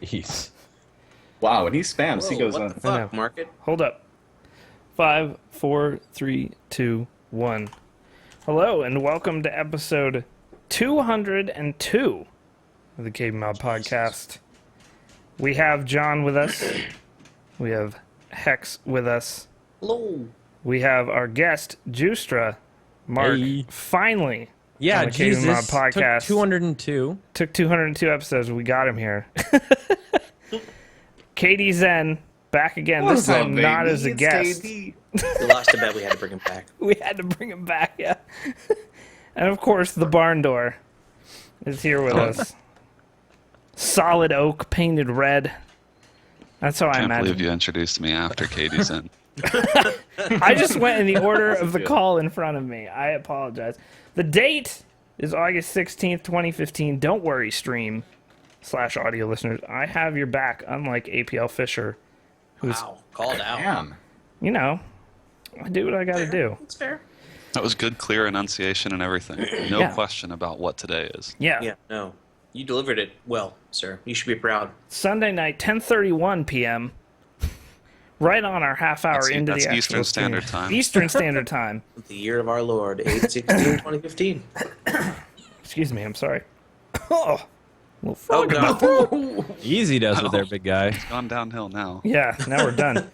Jeez. Wow, and he spams. Whoa, He goes what on. the fuck, Market? Hold up. 5, 4, 3, 2, 1. Hello, and welcome to episode 202 of the KBMOD podcast. We have John with us. We have Hex with us. Hello. We have our guest, Juicetra. Marc, Hey. finally. Yeah, on the Jesus. KBMOD podcast. Took 202. Took 202 episodes. We got him here. KDZen, back again. This time not as a guest. We lost a bet. We had to bring him back. We had to bring him back, yeah. And of course, the barn door is here with us. Solid oak, painted red. That's how I Can't imagine. believe you introduced me after KDZen. I just went in the order of the call in front of me. I apologize. The date is August 16th, 2015. Don't worry, stream / audio listeners. I have your back, unlike APL Fisher, who's, Wow. Called out. Damn. you know, I do what I gotta do. It's fair. That was good, clear enunciation and everything. No Yeah. question about what today is. Yeah. Yeah, no. You delivered it well, sir. You should be proud. Sunday night, 10:31 p.m. Right on our half hour into That's the actual Eastern stream. Standard Time. Eastern Standard Time. The year of our Lord, 8/16/2015. Excuse me, I'm sorry. Oh, little Oh, frog in my God. throat. Easy does with their big guy. It's gone downhill now. Yeah, now we're done.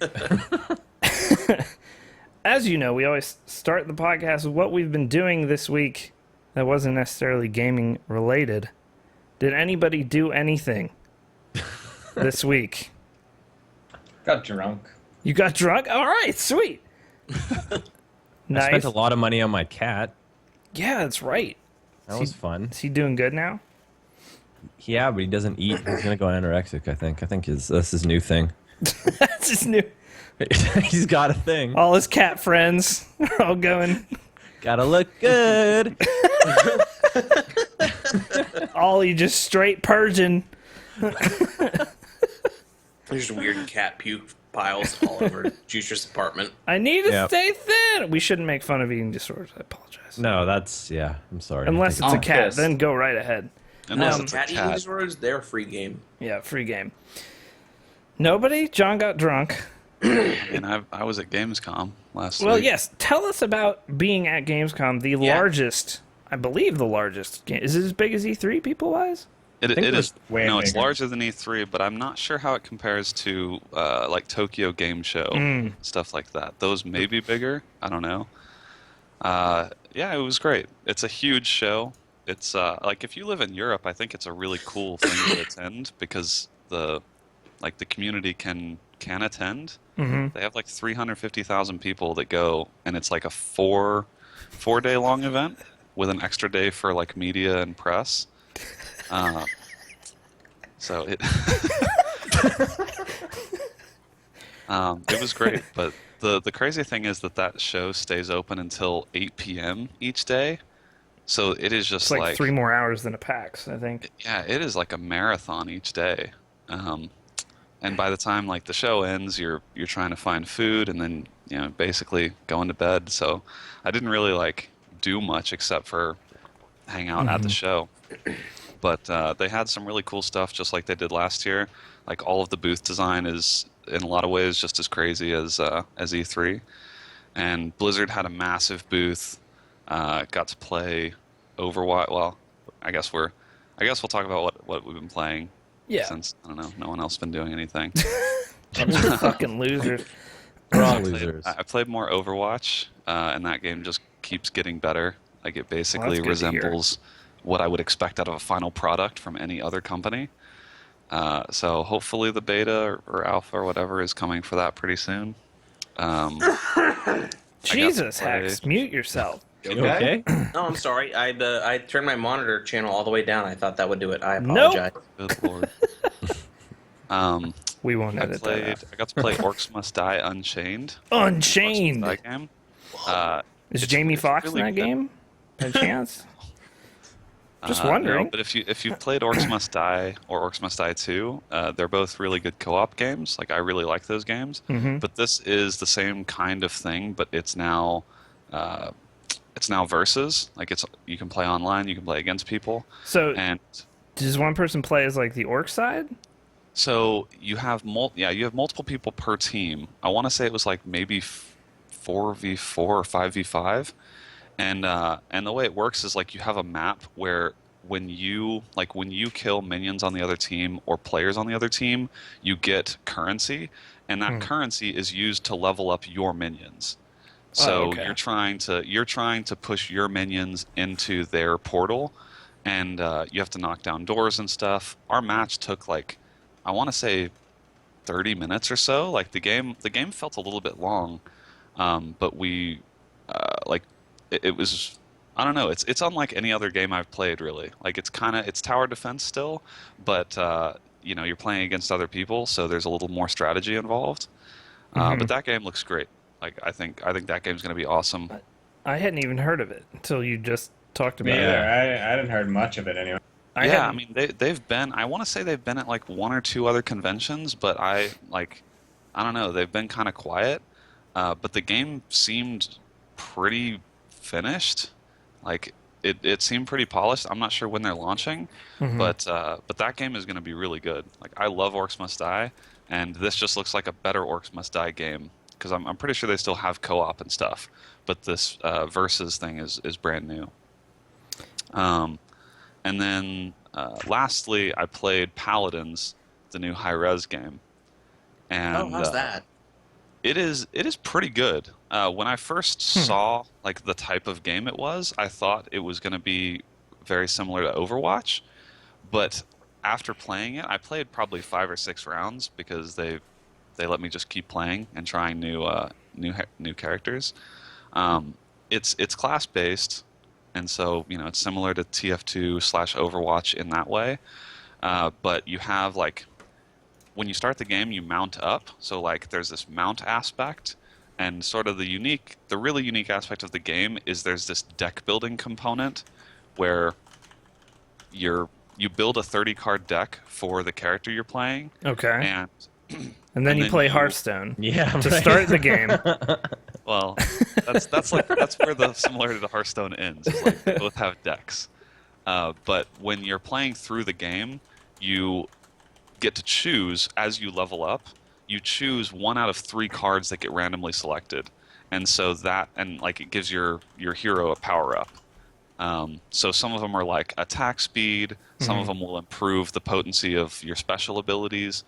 As you know, we always start the podcast with what we've been doing this week that wasn't necessarily gaming related. Did anybody do anything this week? Got drunk. You got drunk? All right, sweet. I Nice. spent a lot of money on my cat. Yeah, that's right. That was fun. Is he doing good now? Yeah, but he doesn't eat. He's gonna go anorexic. I think. That's his new thing. That's his new. He's got a thing. All his cat friends are all going. Gotta look good. Ollie just straight purging. There's weird cat puke piles all over Juicer's apartment. I need to Yep. stay thin. We shouldn't make fun of eating disorders. I apologize. No, yeah. I'm sorry. Unless it's a I'm cat, pissed. then go right ahead. Unless it's a Cat eating cat. disorders, they're a free game. Yeah, free game. Nobody? John got drunk. And I was at Gamescom last Well, week. yes. Tell us about being at Gamescom, the largest, I believe the largest. Is it as big as E3, people-wise? It think is. there's way No, it's bigger. larger than E3, but I'm not sure how it compares to like Tokyo Game Show, stuff like that. Those may be bigger. I don't know. Yeah, it was great. It's a huge show. It's like if you live in Europe, I think it's a really cool thing to attend because the community can attend. Mm-hmm. They have like 350,000 people that go, and it's like a four-day long event with an extra day for like media and press. So it it was great, but the crazy thing is that show stays open until 8 p.m. each day. So it is just It's like 3 more hours than a PAX, I think. yeah, it is like a marathon each day. And by the time like the show ends, you're trying to find food and then basically going to bed. So I didn't really like do much except for hang out at the show. But they had some really cool stuff, just like they did last year. Like all of the booth design is in a lot of ways just as crazy as E3. And Blizzard had a massive booth. Got to play Overwatch. Well, I guess we'll talk about what we've been playing. Yeah. Since I don't know, no one else been doing anything. Fucking losers. We're all losers. I played more Overwatch, and that game just keeps getting better. Like it basically good to hear. resembles what I would expect out of a final product from any other company. So hopefully the beta or alpha or whatever is coming for that pretty soon. Jesus, play- Hex, mute yourself. You okay? No, I'm sorry. I turned my monitor channel all the way down. I thought that would do it. I apologize. Good lord. We won't I edit that out. got to play Orcs Must Die Unchained. Unchained! That game. Is it's- Jamie it's Foxx really in that good. game? By chance? Just No, wondering. but if you've played Orcs Must Die or Orcs Must Die 2, they're both really good co-op games. Like I really like those games. Mhm. But this is the same kind of thing, but it's now versus. Like you can play online, you can play against people, So, and does one person play as like the orc side? So you have you have multiple people per team. I want to say it was like maybe 4v4 or 5v5. And the way it works is like you have a map where when you kill minions on the other team or players on the other team, you get currency, and that currency is used to level up your minions. So okay. you're trying to push your minions into their portal, and you have to knock down doors and stuff. Our match took like, I want to say 30 minutes or so. Like the game felt a little bit long, but we like it was, I don't know, it's unlike any other game I've played really. Like it's tower defense still, but you're playing against other people, so there's a little more strategy involved. But that game looks great. Like I think that game's going to be awesome. I hadn't even heard of it until you just talked Me about either. it. I hadn't heard much of it anyway. I mean they've been, I want to say they've been at like one or two other conventions, but I don't know, they've been kind of quiet. But the game seemed pretty finished. Like it seemed pretty polished. I'm not sure when they're launching, but that game is going to be really good. Like I love Orcs Must Die, and this just looks like a better Orcs Must Die game, because I'm pretty sure they still have co-op and stuff, but this versus thing is brand new. And then lastly, I played Paladins, the new Hi-Rez game, and how's that? it is pretty good. When I first saw like the type of game it was, I thought it was going to be very similar to Overwatch, but after playing it, I played probably 5 or 6 rounds because they let me just keep playing and trying new characters. It's class based, and so it's similar to TF2/Overwatch in that way. But you have like, when you start the game, you mount up. So like there's this mount aspect, and sort of the really unique aspect of the game is there's this deck building component where you build a 30-card deck for the character you're playing. Okay. And then you play Hearthstone. Yeah, to start the game. Well, that's where the similarity to Hearthstone ends. Is like they both have decks, but when you're playing through the game, you get to choose as you level up. You choose 1 out of 3 cards that get randomly selected, and so it gives your hero a power up. So some of them are like attack speed. Some of them will improve the potency of your special abilities.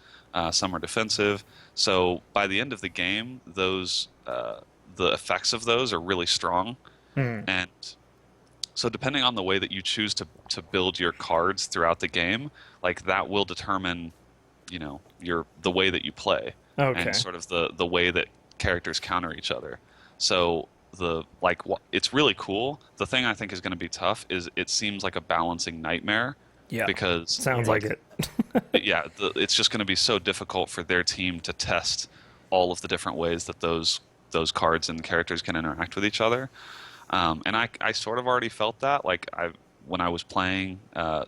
Some are defensive. So by the end of the game, those the effects of those are really strong. And so depending on the way that you choose to build your cards throughout the game, like that will determine, the way that you play, and sort of the way that characters counter each other. So it's really cool. The thing I think is going to be tough is it seems like a balancing nightmare. Yeah, because sounds like it. Yeah, it's just going to be so difficult for their team to test all of the different ways that those cards and characters can interact with each other. And I sort of already felt that. Like when I was playing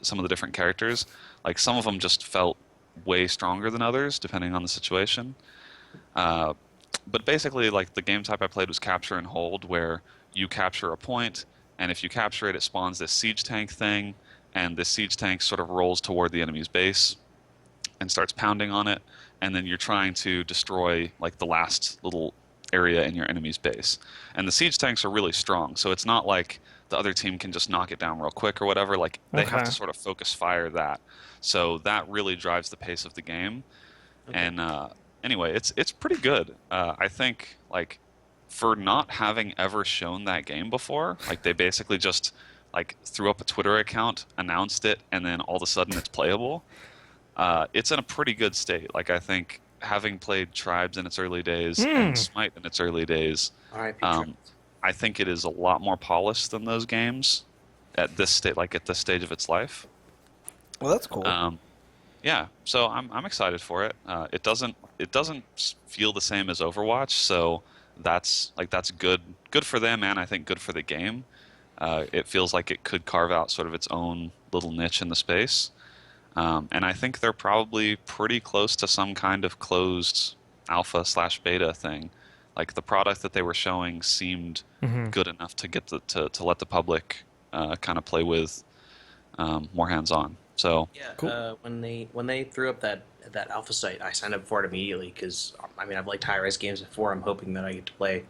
some of the different characters, like some of them just felt way stronger than others, depending on the situation. But basically, like the game type I played was capture and hold, where you capture a point, and if you capture it, it spawns this siege tank thing, and this siege tank sort of rolls toward the enemy's base and starts pounding on it, and then you're trying to destroy like the last little area in your enemy's base. And the siege tanks are really strong, so it's not like the other team can just knock it down real quick or whatever. Like they have to sort of focus fire that. So that really drives the pace of the game. And anyway, it's pretty good. I think like for not having ever shown that game before, like they basically just like threw up a Twitter account, announced it, and then all of a sudden it's playable. It's in a pretty good state. Like I think having played Tribes in its early days and Smite in its early days, I think it is a lot more polished than those games at this state, like at this stage of its life. Well, that's cool. Yeah, so I'm excited for it. It doesn't feel the same as Overwatch, so that's good for them, and I think good for the game. It feels like it could carve out sort of its own little niche in the space. And I think they're probably pretty close to some kind of closed alpha/beta thing. Like the product that they were showing seemed good enough to get to let the public kind of play with more hands-on. So Yeah, Cool. when they threw up that alpha site, I signed up for it immediately because I mean I've liked Hi-Rez games before. I'm hoping that I get to play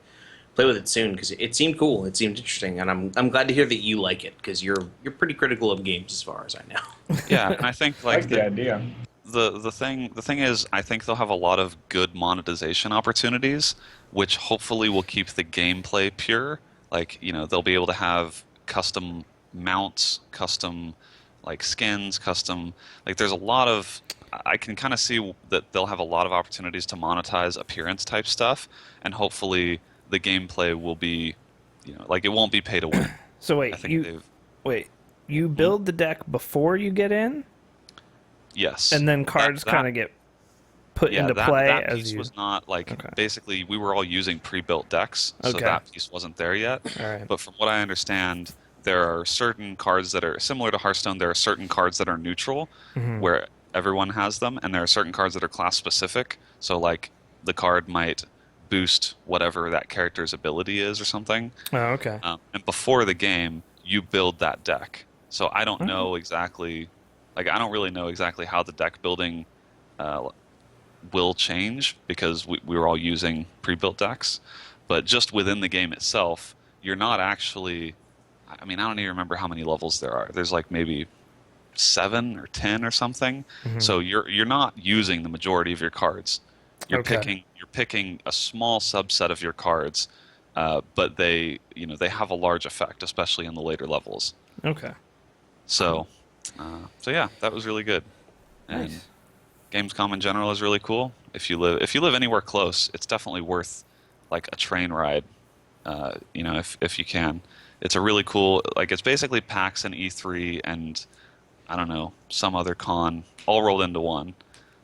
with it soon because it seemed cool. It seemed interesting, and I'm glad to hear that you like it because you're pretty critical of games as far as I know. yeah, and I think I like like the idea. the thing is, I think they'll have a lot of good monetization opportunities, which hopefully will keep the gameplay pure. Like, they'll be able to have custom mounts, custom like skins, custom like there's a lot of I can kind of see that they'll have a lot of opportunities to monetize appearance type stuff, and hopefully the gameplay will be, like it won't be pay to win. So wait, I think you build the deck before you get in, yes, and then cards kind of get put into play that as piece you. was not like Okay. basically we were all using pre-built decks, so Okay. that piece wasn't there yet. All right. But from what I understand, there are certain cards that are similar to Hearthstone. There are certain cards that are neutral, Mhm. where everyone has them, and there are certain cards that are class specific. So like the card might boost whatever that character's ability is or something. Oh, okay. And before the game, you build that deck. So I don't Oh. know exactly, like I don't really know exactly how the deck building will change because we were all using pre-built decks. But just within the game itself, you're not actually. I mean, I don't even remember how many levels there are. There's like maybe 7 or 10 or something. Mhm. So you're not using the majority of your cards. You're Okay. picking a small subset of your cards, but they have a large effect, especially in the later levels. Okay. So yeah, that was really good. And Nice. Gamescom in general is really cool. If you live anywhere close, it's definitely worth like a train ride. If you can, it's a really cool. Like it's basically PAX and E3 and I don't know some other con all rolled into one.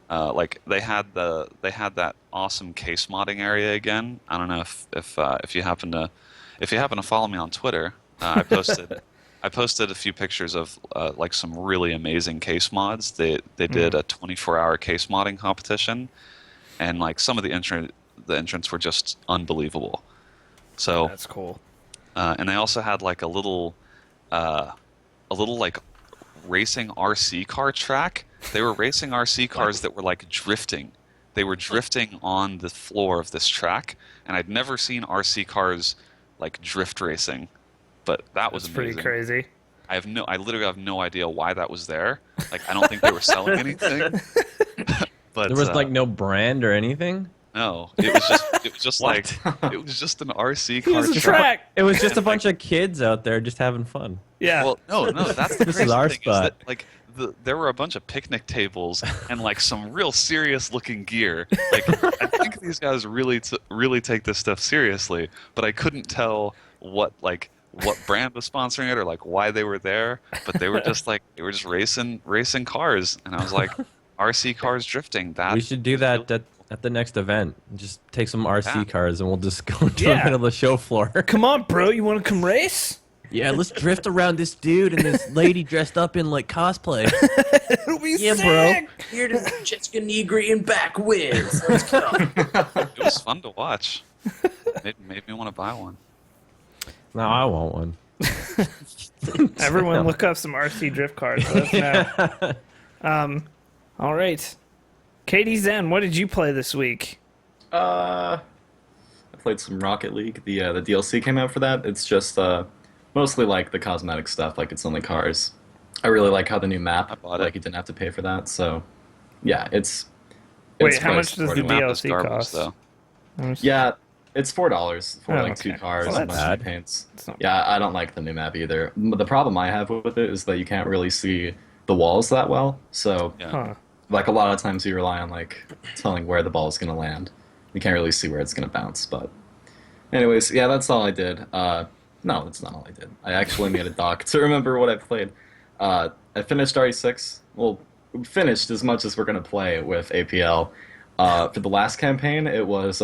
Like they had that awesome case modding area again. I don't know if you happen to follow me on Twitter, I posted a few pictures of like some really amazing case mods. They did a 24-hour case modding competition, and like some of the entrants were just unbelievable. So That's cool. and they also had like a little like racing RC car track. They were racing RC cars that were like drifting. They were drifting on the floor of this track, and I'd never seen RC cars like drift racing. But that was That's amazing. pretty crazy. I literally have no idea why that was there. Like I don't think they were selling anything. But There was like no brand or anything. no, it was just like it was just an RC car Here's a track. track. It was just a bunch of kids out there just having fun. Yeah. Well, no, that's the This crazy is our thing spot. is that like there were a bunch of picnic tables and like some real serious looking gear. Like I think these guys really take this stuff seriously, but I couldn't tell what brand was sponsoring it or like why they were there. But they were just racing cars, and I was like, RC cars drifting. That We should do is that really at the next event. Just take some RC Yeah. cars and we'll just go to Yeah. the middle of the show floor. Come on, bro. You want to come race? Yeah, let's drift around this dude and this lady dressed up in like cosplay. It'll be Yeah, bro. sick. Here to Jessica Negri and back with. Let's go. It was fun to watch. Made me want to buy one. No, I want one. Everyone, look up some RC drift cards. Let us know. All right. KDZen, what did you play this week? I played some Rocket League. The DLC came out for that. It's just mostly like the cosmetic stuff. Like it's only cars. I really like how the new I map. bought it. Like you didn't have to pay for that. So yeah, it's Wait, it's how quite much does the supportive. Map is DLC garbage, cost? though. Yeah, it's $4 for Oh, like okay. 2 cars Well, and that's a bunch of bad. paints. It's not Yeah, I don't like the new map either. The problem I have with it is that you can't really see the walls that well. So Yeah. Huh. like a lot of times you rely on like telling where the ball is going to land. You can't really see where it's going to bounce. But anyways, yeah, that's all I did. No, that's not all I did. I actually made a doc to remember what I played. I finished RE6. Well, finished as much as we're going to play with APL. For the last campaign, it was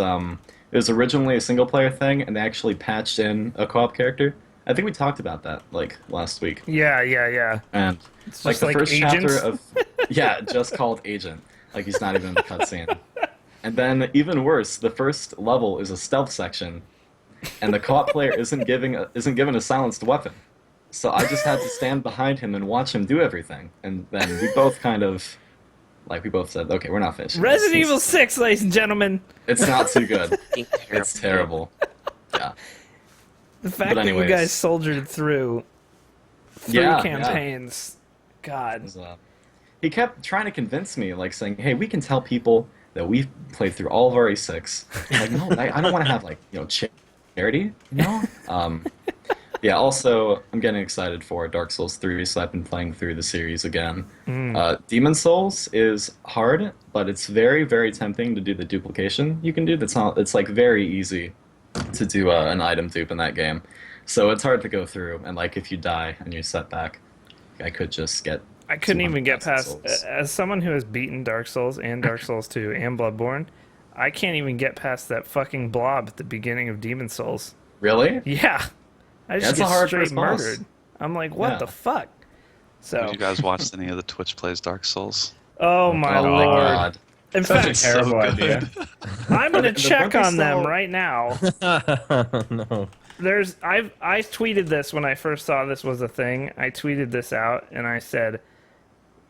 originally a single player thing, and they actually patched in a co-op character. I think we talked about that like last week. Yeah. And It's like just the like first agents. chapter of just called Agent. Like he's not even in the cutscene. And then even worse, the first level is a stealth section, and the co-op player isn't given a silenced weapon. So I just had to stand behind him and watch him do everything. And then we both kind of, like, we both said, okay, we're not finishing this. Resident Evil 6, ladies and gentlemen. It's not too good. Fucking It's terrible. Yeah. The fact that you anyways. guys soldiered through three Yeah, campaigns, God. It was, he kept trying to convince me, like, saying, hey, we can tell people that we've played through all of RE6. I'm like, no, I don't want to have, like, charity, Yeah, also, I'm getting excited for Dark Souls 3, so I've been playing through the series again. Demon Souls is hard, but it's very, very tempting to do the duplication you can do. It's like very easy to do an item dupe in that game. So it's hard to go through, and like if you die and you're set back, I could just get... I couldn't even get 200,000 past, souls. as someone who has beaten Dark Souls and Dark Souls 2 and Bloodborne, I can't even get past that fucking blob at the beginning of Demon Souls. Really? Yeah. I just That's a get hard straight first boss. murdered. I'm like, what Yeah. the fuck? So, Have you guys watched any of the Twitch plays Dark Souls? oh my Oh my lord. god. In Such a fact, terrible so idea. I'm gonna The check Bungie on them style- right now. No. I tweeted this when I first saw this was a thing. I tweeted this out and I said,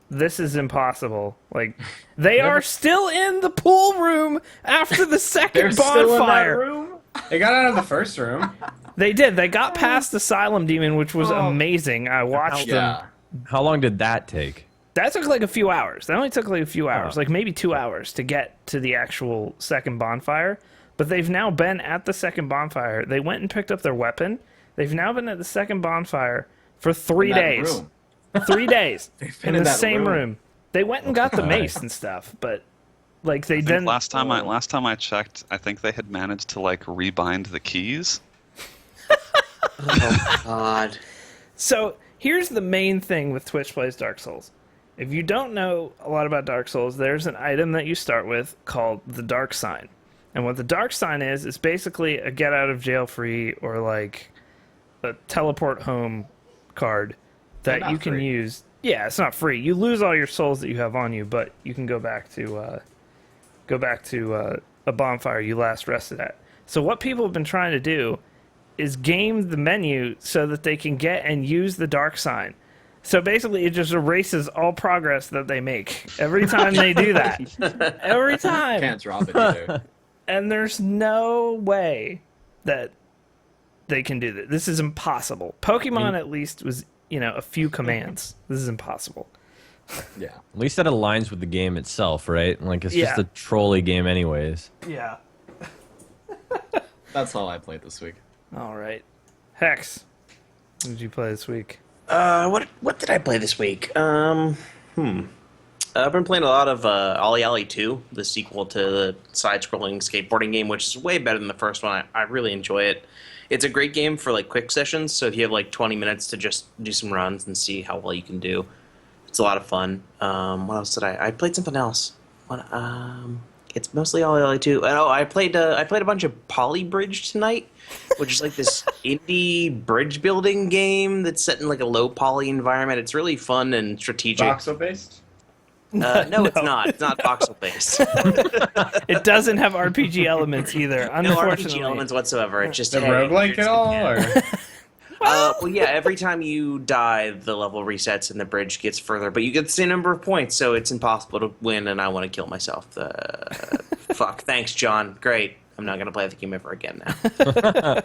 "This is impossible." Like, they are still in the pool room after the They're second still in that bonfire. room? They got out of the first room. They did. They got past Asylum Demon, which was amazing. I watched them. Yeah. How long did that take? That took like a few hours. That only took like a few hours, Oh. like maybe 2 hours to get to the actual second bonfire. But they've now been at the second bonfire. They went and picked up their weapon. They've now been at the second bonfire for 3 In that days. room. 3 days been in in the that same room. room. They went and got the mace and stuff, but like they I think didn't. last time I checked, I think they had managed to like rebind the keys. Oh God. So here's the main thing with Twitch Plays Dark Souls. If you don't know a lot about Dark Souls, there's an item that you start with called the Dark Sign. And what the Dark Sign is basically a get out of jail free or like a teleport home card that Not you can free. use. Yeah, it's not free. You lose all your souls that you have on you, but you can go back to a bonfire you last rested at. So what people have been trying to do is game the menu so that they can get and use the Dark Sign. So basically, it just erases all progress that they make every time they do that. Every time. Can't drop it either. And there's no way that they can do that. This is impossible. Pokemon, at least, was, a few commands. This is impossible. Yeah. At least that aligns with the game itself, right? Like, it's just Yeah. a trolley game anyways. Yeah. That's all I played this week. All right. Hex, what did you play this week? What did I play this week? I've been playing a lot of Ollie Ollie 2, the sequel to the side-scrolling skateboarding game, which is way better than the first one. I really enjoy it. It's a great game for like quick sessions, so if you have like 20 minutes to just do some runs and see how well you can do, it's a lot of fun. What else did I played something else. It's mostly Ollie Ollie 2. Oh, I played a bunch of Polybridge tonight, which is like this indie bridge building game that's set in like a low poly environment. It's really fun and strategic. Voxel based. No, it's not. It's not voxel based. It doesn't have RPG elements either, No unfortunately. RPG elements whatsoever. It's just The hey, roguelike here's at all? the Or? well, yeah. Every time you die, the level resets and the bridge gets further, but you get the same number of points, so it's impossible to win. And I want to kill myself. Fuck. Thanks, John. Great. I'm not gonna play the game ever again now.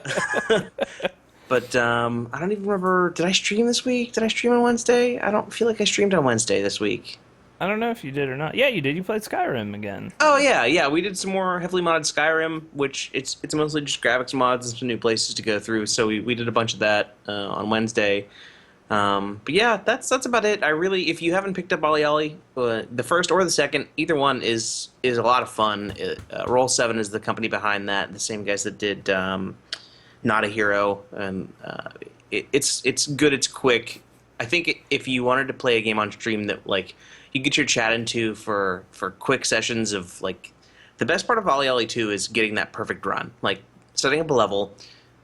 But I don't even remember. Did I stream this week? Did I stream on Wednesday? I don't feel like I streamed on Wednesday this week. I don't know if you did or not. Yeah, you did. You played Skyrim again. Oh yeah. We did some more heavily modded Skyrim, which it's mostly just graphics mods and some new places to go through. So we did a bunch of that on Wednesday. But yeah, that's about it. I really, if you haven't picked up Ollie Ollie, the first or the second, either one is a lot of fun. Roll7 is the company behind that. The same guys that did Not a Hero, and it's good. It's quick. I think if you wanted to play a game on stream that like you get your chat into for quick sessions of like, the best part of Ollie Ollie 2 is getting that perfect run, like setting up a level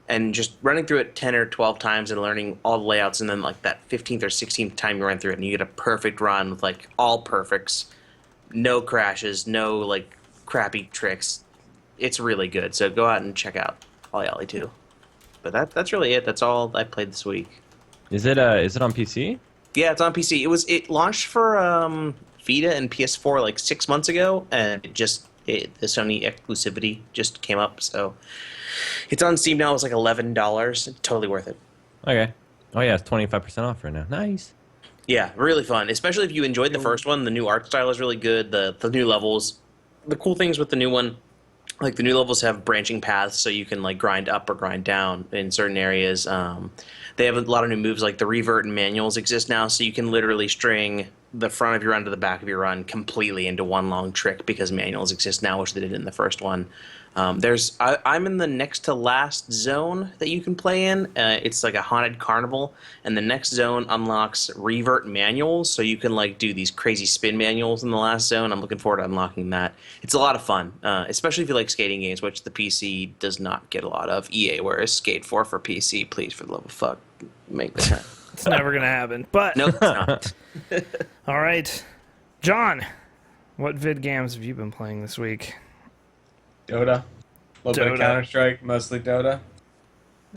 and just running through it 10 or 12 times and learning all the layouts, and then like that 15th or 16th time you run through it and you get a perfect run with like all perfects, no crashes, no like crappy tricks. It's really good. So go out and check out Ollie Ollie 2. But that's really it. That's all I played this week. Is it on PC? Yeah, it's on PC. It launched for Vita and PS4 like 6 months ago, and the Sony exclusivity just came up. So it's on Steam now. It's like $11. Totally worth it. Okay. Oh yeah, it's 25% off right now. Nice. Yeah, really fun. Especially if you enjoyed the first one. The new art style is really good. The new levels. The cool things with the new one, like the new levels have branching paths, so you can like grind up or grind down in certain areas. They have a lot of new moves, like the revert and manuals exist now, so you can literally string the front of your run to the back of your run completely into one long trick because manuals exist now, which they did in the first one. I'm in the next to last zone that you can play in. It's like a haunted carnival, and the next zone unlocks revert manuals, so you can like do these crazy spin manuals in the last zone. I'm looking forward to unlocking that. It's a lot of fun, especially if you like skating games, which the PC does not get a lot of. EA, whereas Skate 4 for PC, please, for the love of fuck, make that happen. It's never gonna happen. But No, it's not. all right, John, what vid games have you been playing this week? Dota. A little bit of Dota. Counter-Strike, mostly Dota.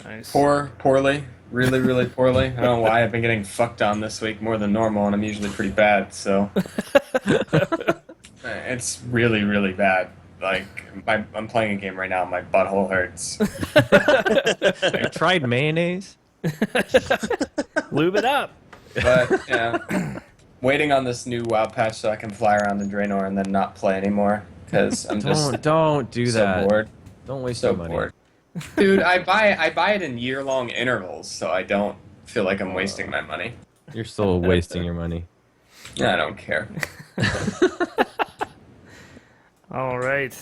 Nice. Poorly. Really, really poorly. I don't know why I've been getting fucked on this week more than normal, and I'm usually pretty bad, so... It's really, really bad. Like, I'm playing a game right now, and my butthole hurts. I tried mayonnaise. Lube it up. But, yeah. Waiting on this new WoW patch so I can fly around the Draenor and then not play anymore, because I'm just Don't do so that. bored. Don't waste So your money. bored. Dude, I buy it in year-long intervals, so I don't feel like I'm wasting my money. You're still wasting your money. I don't care. All right.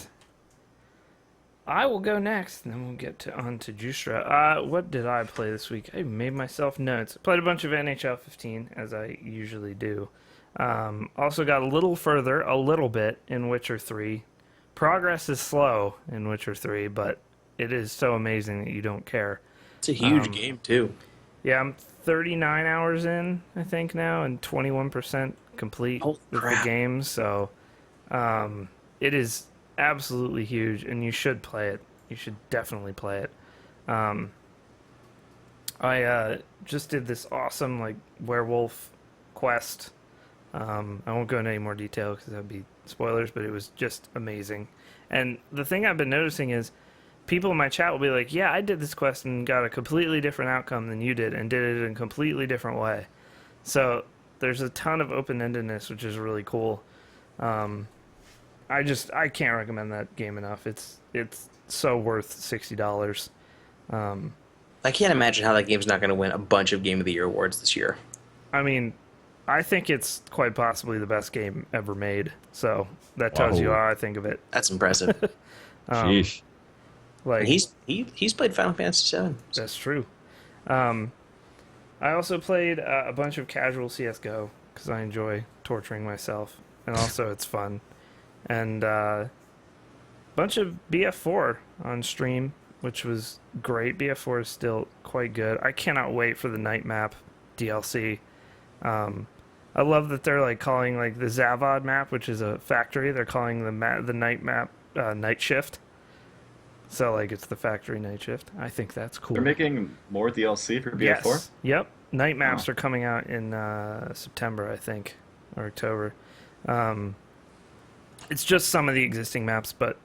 I will go next, and then we'll get on to Juicetra. What did I play this week? I made myself notes. Played a bunch of NHL 15, as I usually do. Also got a little bit in Witcher 3. Progress is slow in Witcher 3, but it is so amazing that you don't care. It's a huge game, too. Yeah, I'm 39 hours in, I think, now, and 21% complete Holy with crap. the game, so it is absolutely huge, and you should play it. You should definitely play it. I just did this awesome, like, werewolf quest. I won't go into any more detail because that would be spoilers, but it was just amazing. And the thing I've been noticing is people in my chat will be like, yeah, I did this quest and got a completely different outcome than you did and did it in a completely different way. So there's a ton of open-endedness, which is really cool. I can't recommend that game enough. It's so worth $60. I can't imagine how that game's not going to win a bunch of Game of the Year awards this year. I mean, I think it's quite possibly the best game ever made. So that tells you Whoa. how I think of it. That's impressive. Sheesh. Like, he's played Final Fantasy VII. that's true. I also played a bunch of casual CS:GO because I enjoy torturing myself, and also it's fun. And a bunch of BF4 on stream, which was great. BF4 is still quite good. I cannot wait for the night map DLC. I love that they're like calling like the Zavod map, which is a factory. They're calling the night map Night Shift. So like it's the factory Night Shift. I think that's cool. They're making more DLC for BF4? Yes. Yep. Night maps are coming out in September, I think, or October. It's just some of the existing maps, but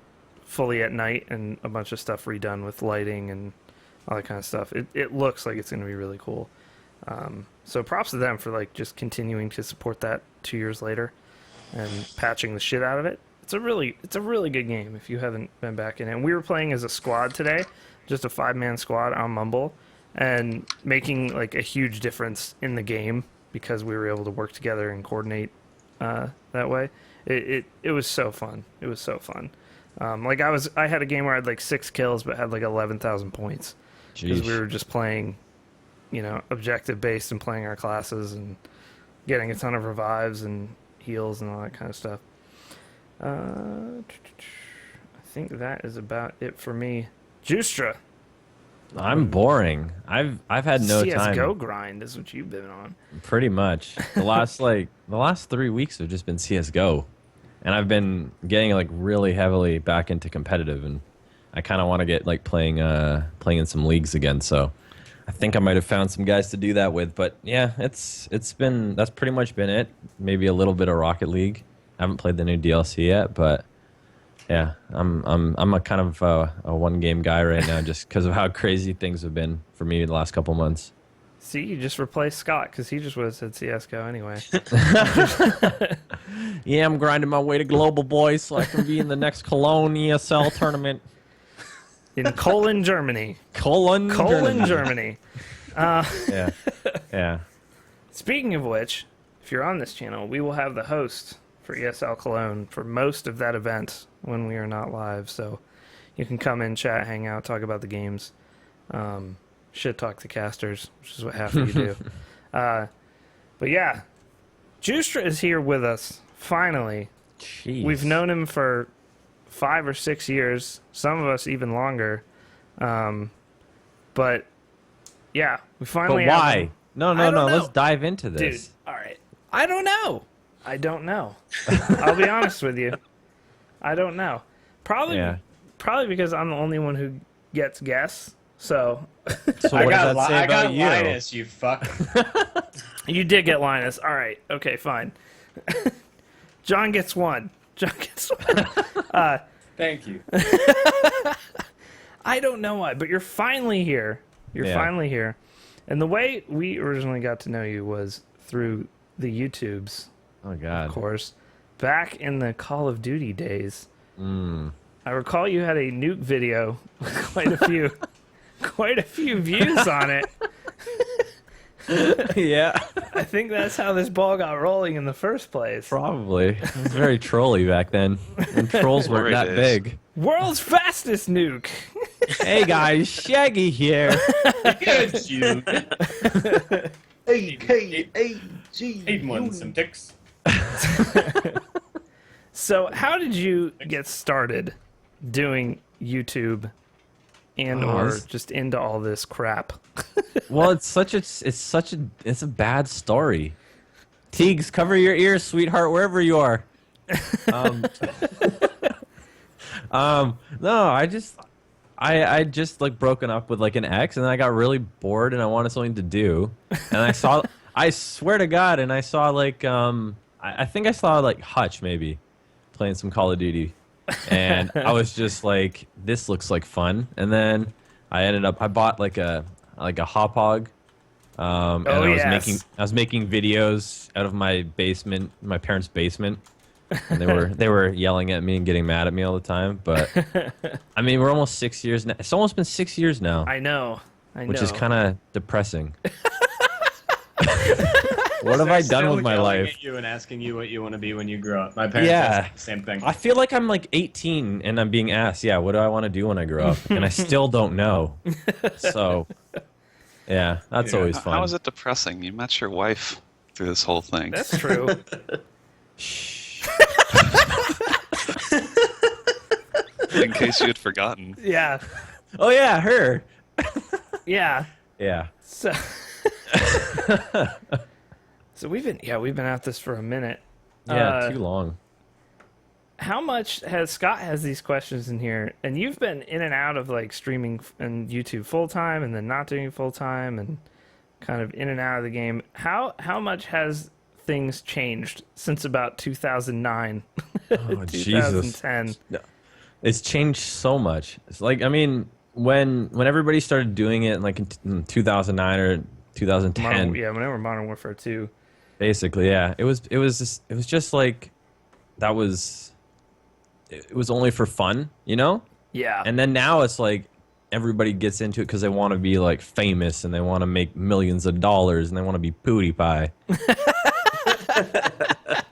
fully at night and a bunch of stuff redone with lighting and all that kind of stuff. It looks like it's going to be really cool. So props to them for like just continuing to support that 2 years later and patching the shit out of it. It's a really good game if you haven't been back in it. And we were playing as a squad today, just a 5-man squad on Mumble, and making like a huge difference in the game because we were able to work together and coordinate that way. It was so fun. It was so fun. Like I had a game where I had like 6 kills but had like 11,000 points because we were just playing, objective based and playing our classes and getting a ton of revives and heals and all that kind of stuff. I think that is about it for me. Juicetra. I'm boring. I've had no CS:GO time. grind is what you've been on. Pretty much. The last 3 weeks have just been CS:GO, and I've been getting like really heavily back into competitive, and I kind of want to get like playing in some leagues again. So I think I might have found some guys to do that with, but yeah, that's pretty much been it. Maybe a little bit of Rocket League. I haven't played the new DLC yet, but yeah, I'm a kind of a one game guy right now, just because of how crazy things have been for me the last couple months. See, you just replaced Scott because he just would have said CS:GO anyway. Yeah, I'm grinding my way to global, boys, so I can be in the next Cologne ESL tournament. In Cologne, Germany. Cologne, Germany. Yeah, yeah. Speaking of which, if you're on this channel, we will have the host for ESL Cologne for most of that event when we are not live. So you can come in, chat, hang out, talk about the games, shit talk the casters, which is what half of you do. But yeah, Juicetra is here with us, finally. Jeez. We've known him for 5 or 6 years, some of us even longer. But yeah, we finally. But why? have him. No. I don't know. Let's dive into this. Dude, all right. I don't know. I'll be honest with you. I don't know. Probably because I'm the only one who gets guess. So So what does that say about you? Linus, you fuck. you did get Linus. All right. Okay, fine. John gets one. Thank you. I don't know why, but you're finally here. Finally here. And the way we originally got to know you was through the YouTubes, Oh God. of course. Back in the Call of Duty days. I recall you had a nuke video with quite a few views on it. Yeah. I think that's how this ball got rolling in the first place. Probably. It was very trolly back then. And trolls weren't Glory that days. big. World's fastest nuke. Hey guys, Shaggy here. Good, you. AKAG. Need one, some ticks. So, how did you get started doing YouTube and or this- just into all this crap? Well, it's a bad story. Teagues, cover your ears, sweetheart, wherever you are. No, I just like broken up with like an ex, and then I got really bored, and I wanted something to do, and I swear to God, and I saw like I think I saw like Hutch maybe playing some Call of Duty, and I was just like, this looks like fun, and then I bought like a hop hog. And I was making videos out of my basement, my parents' basement, and they were yelling at me and getting mad at me all the time. But I mean, we're almost 6 years now. It's almost been 6 years now, I know. which is kind of depressing. What have I done with my life? At you and asking you what you want to be when you grow up. My parents asked the same thing. I feel like I'm like 18 and I'm being asked, yeah, what do I want to do when I grow up? And I still don't know. So, yeah, that's always fun. How is it depressing? You met your wife through this whole thing. That's true. Shh. In case you had forgotten. Yeah. Oh yeah, her. Yeah. Yeah. So we've been at this for a minute. Yeah, too long. How much Scott has these questions in here, and you've been in and out of like streaming and YouTube full time, and then not doing full time, and kind of in and out of the game. How much has things changed since about 2009, Oh 2010? Jesus. It's changed so much. It's like, I mean, when everybody started doing it in 2009 or 2010, Whenever Modern Warfare 2. basically, yeah, it was just like it was only for fun, you know? Yeah. And then now it's like everybody gets into it because they want to be like famous and they want to make millions of dollars and they want to be PewDiePie.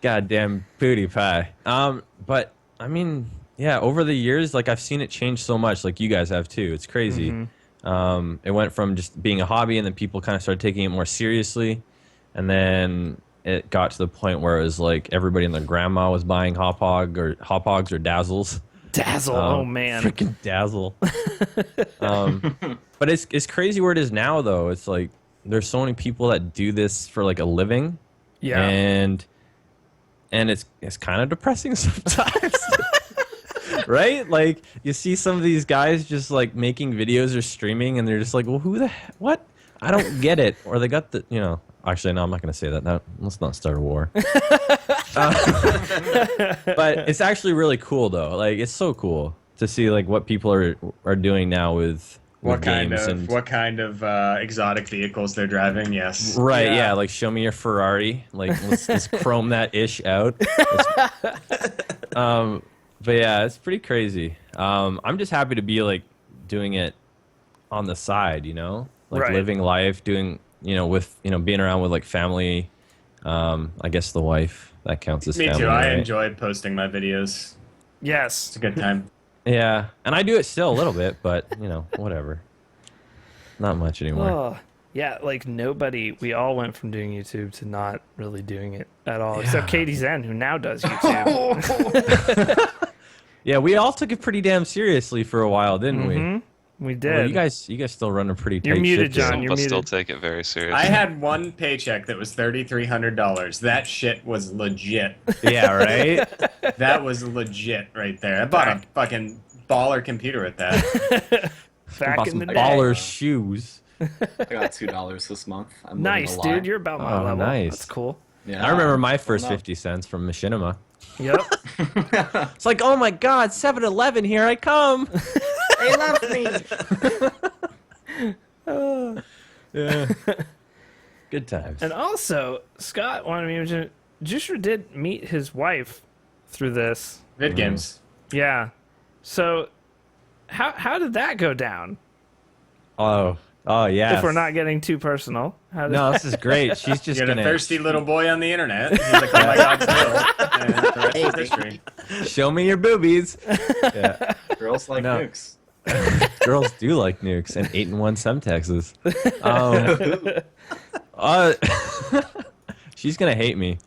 Goddamn PewDiePie. But I mean, yeah, over the years, like I've seen it change so much, like you guys have too. It's crazy. Mm-hmm. It went from just being a hobby, and then people kind of started taking it more seriously, and then it got to the point where it was like everybody and their grandma was buying hop hogs or Dazzles. Dazzle, oh man. Freaking Dazzle. But it's crazy where it is now, though. It's like there's so many people that do this for like a living. Yeah. And it's kind of depressing sometimes. Right? Like you see some of these guys just like making videos or streaming, and they're just like, well, what? I don't get it. Or they got the, actually, no, I'm not going to say that. Let's not start a war. But it's actually really cool, though. Like, it's so cool to see like what people are doing now with games and what kind of exotic vehicles they're driving? Yes. Right, yeah. Like show me your Ferrari. Like let's chrome that ish out. But yeah, it's pretty crazy. I'm just happy to be like doing it on the side, like Right. living life, doing with being around with like family. I guess the wife that counts as Me family. too. I right? enjoy posting my videos. Yes. It's a good time. Yeah, and I do it still a little bit, but whatever. Not much anymore. Oh, yeah, like nobody, we all went from doing YouTube to not really doing it at all, except KDZen, who now does YouTube. Yeah, we all took it pretty damn seriously for a while, didn't we? We did. Well, you guys still run a pretty tight You're muted, ship. John. Some of You're us still muted. take it very seriously. I had one paycheck that was $3,300. That shit was legit. Yeah, right? That was legit right there. I bought a fucking baller computer with that. Back Bought in some the day. baller shoes. I got $2 this month. I'm living Nice, a lie. dude. You're about my Oh, level. nice. That's cool. Yeah, I remember my first well, no. 50 cents from Machinima. Yep. It's like, oh my god, 7-Eleven, here I come. They love me. Yeah. Good times. And also, Scott wanted me to mention, Justra did meet his wife through this. Vid games. Yeah. So, how did that go down? Oh, yeah. If we're not getting too personal. How did No, this is great. She's just You got a gonna thirsty little boy on the internet. He's like, oh my god, still. And the rest is history. show me your boobies. Yeah. Girls like No. nukes. Girls do like nukes and 8-in-1 Semtexes. She's gonna hate me.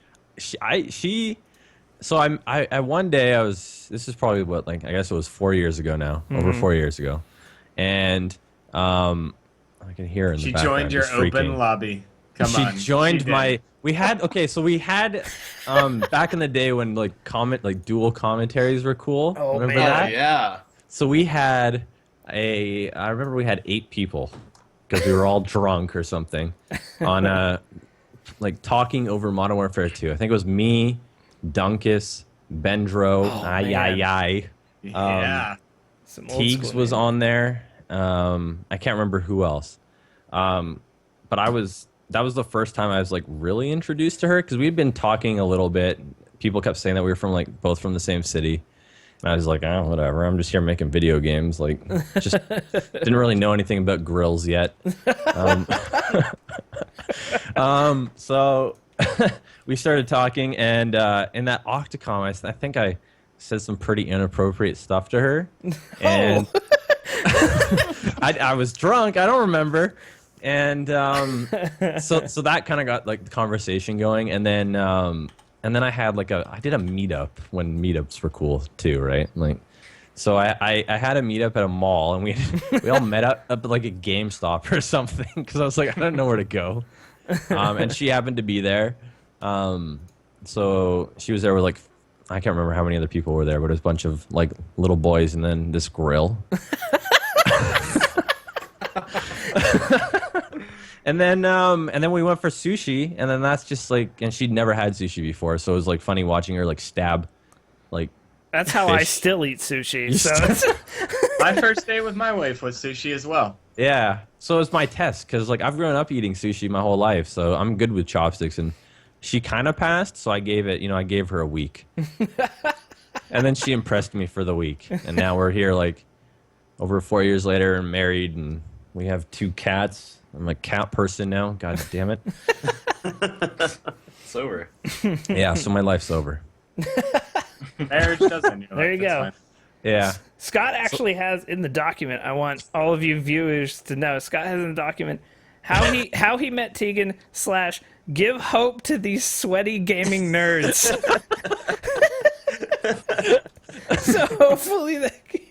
So I one day I was. This is probably what, like, I guess it was 4 years ago now, over 4 years ago, and I can hear her in the She background. joined your just open freaking. lobby. Come She on. joined She did. my. We had back in the day when like dual commentaries were cool. Oh, Remember man. that? Oh, yeah. So we had I remember we had 8 people because we were all drunk or something on like talking over Modern Warfare 2. I think it was me, Dunkus, Bendro, man. Yeah. Some old Teagues school was names. on there. I can't remember who else. But that was the first time I was like really introduced to her because we'd been talking a little bit. People kept saying that we were both from the same city. And I was like, oh, whatever. I'm just here making video games. Like, just didn't really know anything about grills yet. So we started talking, and in that Octocom, I think I said some pretty inappropriate stuff to her. And I was drunk. I don't remember. And so that kind of got like the conversation going, and then I had I did a meetup when meetups were cool too, right? Like, so I had a meetup at a mall, and we all met up at like a GameStop or something because I was like, I don't know where to go, and she happened to be there, so she was there with like, I can't remember how many other people were there, but it was a bunch of like little boys, and then this grill. And then we went for sushi, and then that's just like, and she'd never had sushi before, so it was like funny watching her like stab, like. That's how I fish. still eat sushi. You So still- it's- My first day with my wife was sushi as well. Yeah, so it was my test because like I've grown up eating sushi my whole life, so I'm good with chopsticks, and she kind of passed, so I gave her a week, and then she impressed me for the week, and now we're here like over 4 years later and married, and we have 2 cats. I'm a cat person now. God damn it. It's over. Yeah, so my life's over. Marriage doesn't. You're There like, you "That's go." fine." Yeah. Scott actually has in the document. I want all of you viewers to know. Scott has in the document how he met Tegan / give hope to these sweaty gaming nerds. So hopefully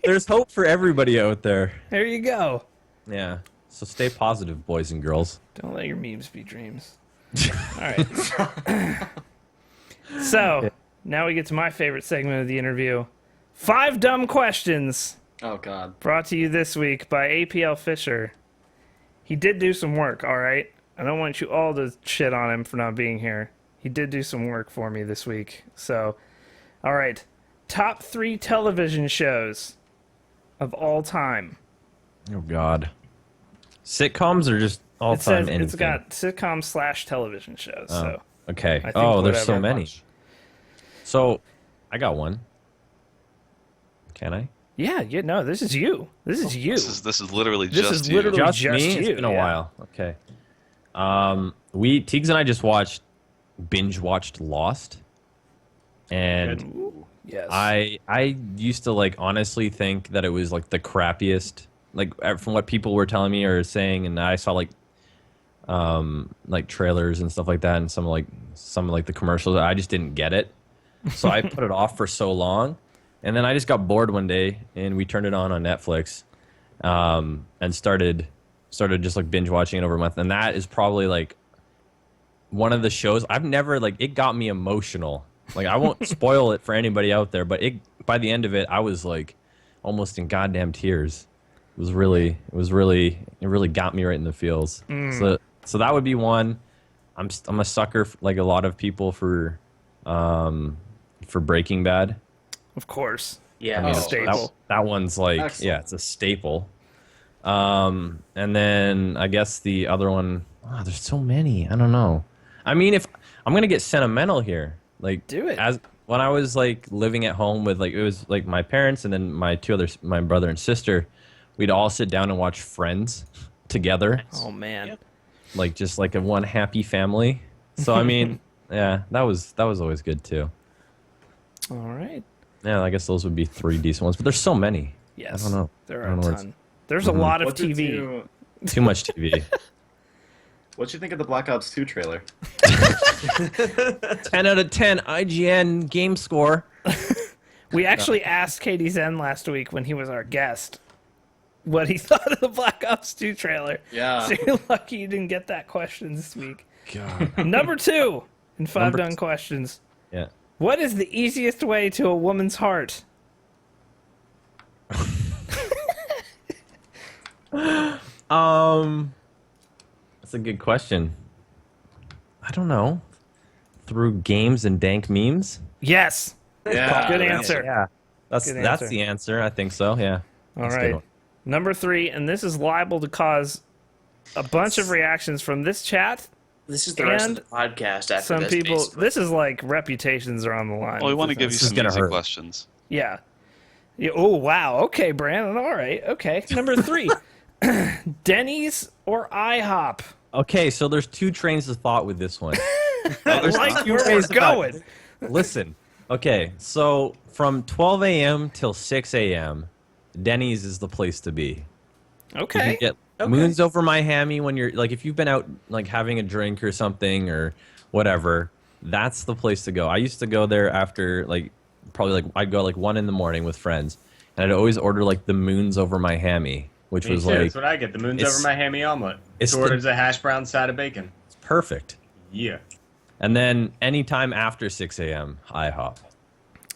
There's hope for everybody out there. there you go. Yeah. So stay positive, boys and girls. Don't let your memes be dreams. All right. So now we get to my favorite segment of the interview. 5 dumb questions Oh, God. brought to you this week by APL Fisher. He did do some work, all right? I don't want you all to shit on him for not being here. He did do some work for me this week. So, all right. Top 3 television shows of all time. Oh God. Sitcoms or just all It time? says it's got sitcom / television shows. So Okay. I think There's so whatever. many. So, I got one. Can I? yeah, no, this is you. This is you. This is literally This just is you. literally- Just just me? you, It's been a yeah. while. Okay. Teagues and I just binge watched Lost. And Yes. I used to like honestly think that it was like the crappiest, like from what people were telling me or saying, and I saw like trailers and stuff like that, and some of the commercials. I just didn't get it, so I put it off for so long, and then I just got bored one day, and we turned it on Netflix, and started just like binge watching it over a month, and that is probably like one of the shows I've never like. It got me emotional. Like I won't spoil it for anybody out there, but by the end of it, I was like almost in goddamn tears. It really got me right in the feels. So that would be one. I'm a sucker like a lot of people for Breaking Bad. of course. Yeah, I mean, staple. that one's like Excellent. it's a staple. And then I guess the other one, there's so many. I don't know. I mean, if I'm gonna get sentimental here, like Do it. As when I was like living at home with it was like my parents and then my brother and sister, we'd all sit down and watch Friends together, Oh man. Yep. like just like a one happy family. So I mean, yeah, that was always good too. All right. Yeah, I guess those would be 3 decent ones, but there's so many. Yes. I don't know. There I are don't a know where it's- ton. There's a lot of What did TV. you- Too much TV. What'd you think of the Black Ops 2 trailer? 10 out of 10 IGN game score. We actually asked KDZen last week when he was our guest what he thought of the Black Ops 2 trailer. Yeah. So you're lucky you didn't get that question this week. God. Number 2 in 5 Number done t- questions. Yeah. What is the easiest way to a woman's heart? That's a good question. I don't know. Through games and dank memes? Yes. Yeah. Good answer. Yeah. That's Good that's answer. the answer. I think so. Yeah. All That's a good right. one. Number 3, and this is liable to cause a bunch of reactions from this chat. This is the rest of And the podcast after Some this, people, basically. this is like reputations are on the line. Well, we want to give you This is some gonna easy hurt. questions. Yeah. Oh, wow. Okay, Brandon. All right. Okay. Number 3, Denny's or IHOP? Okay, so there's 2 trains of thought with this one. I like where we're ways about going. Listen. Okay, so from 12 a.m. till 6 a.m., Denny's is the place to be. You Okay. can get moons over my hammy when you're like if you've been out like having a drink or something or whatever, that's the place to go. I used to go there after like probably like I'd go like 1 in the morning with friends and I'd always order like the moons over my hammy, which Me was too. like That's what I get. The moon's it's- over my hammy omelet. it's Two the- orders a hash brown side of bacon. perfect. Yeah. And then anytime after 6 a.m., IHOP.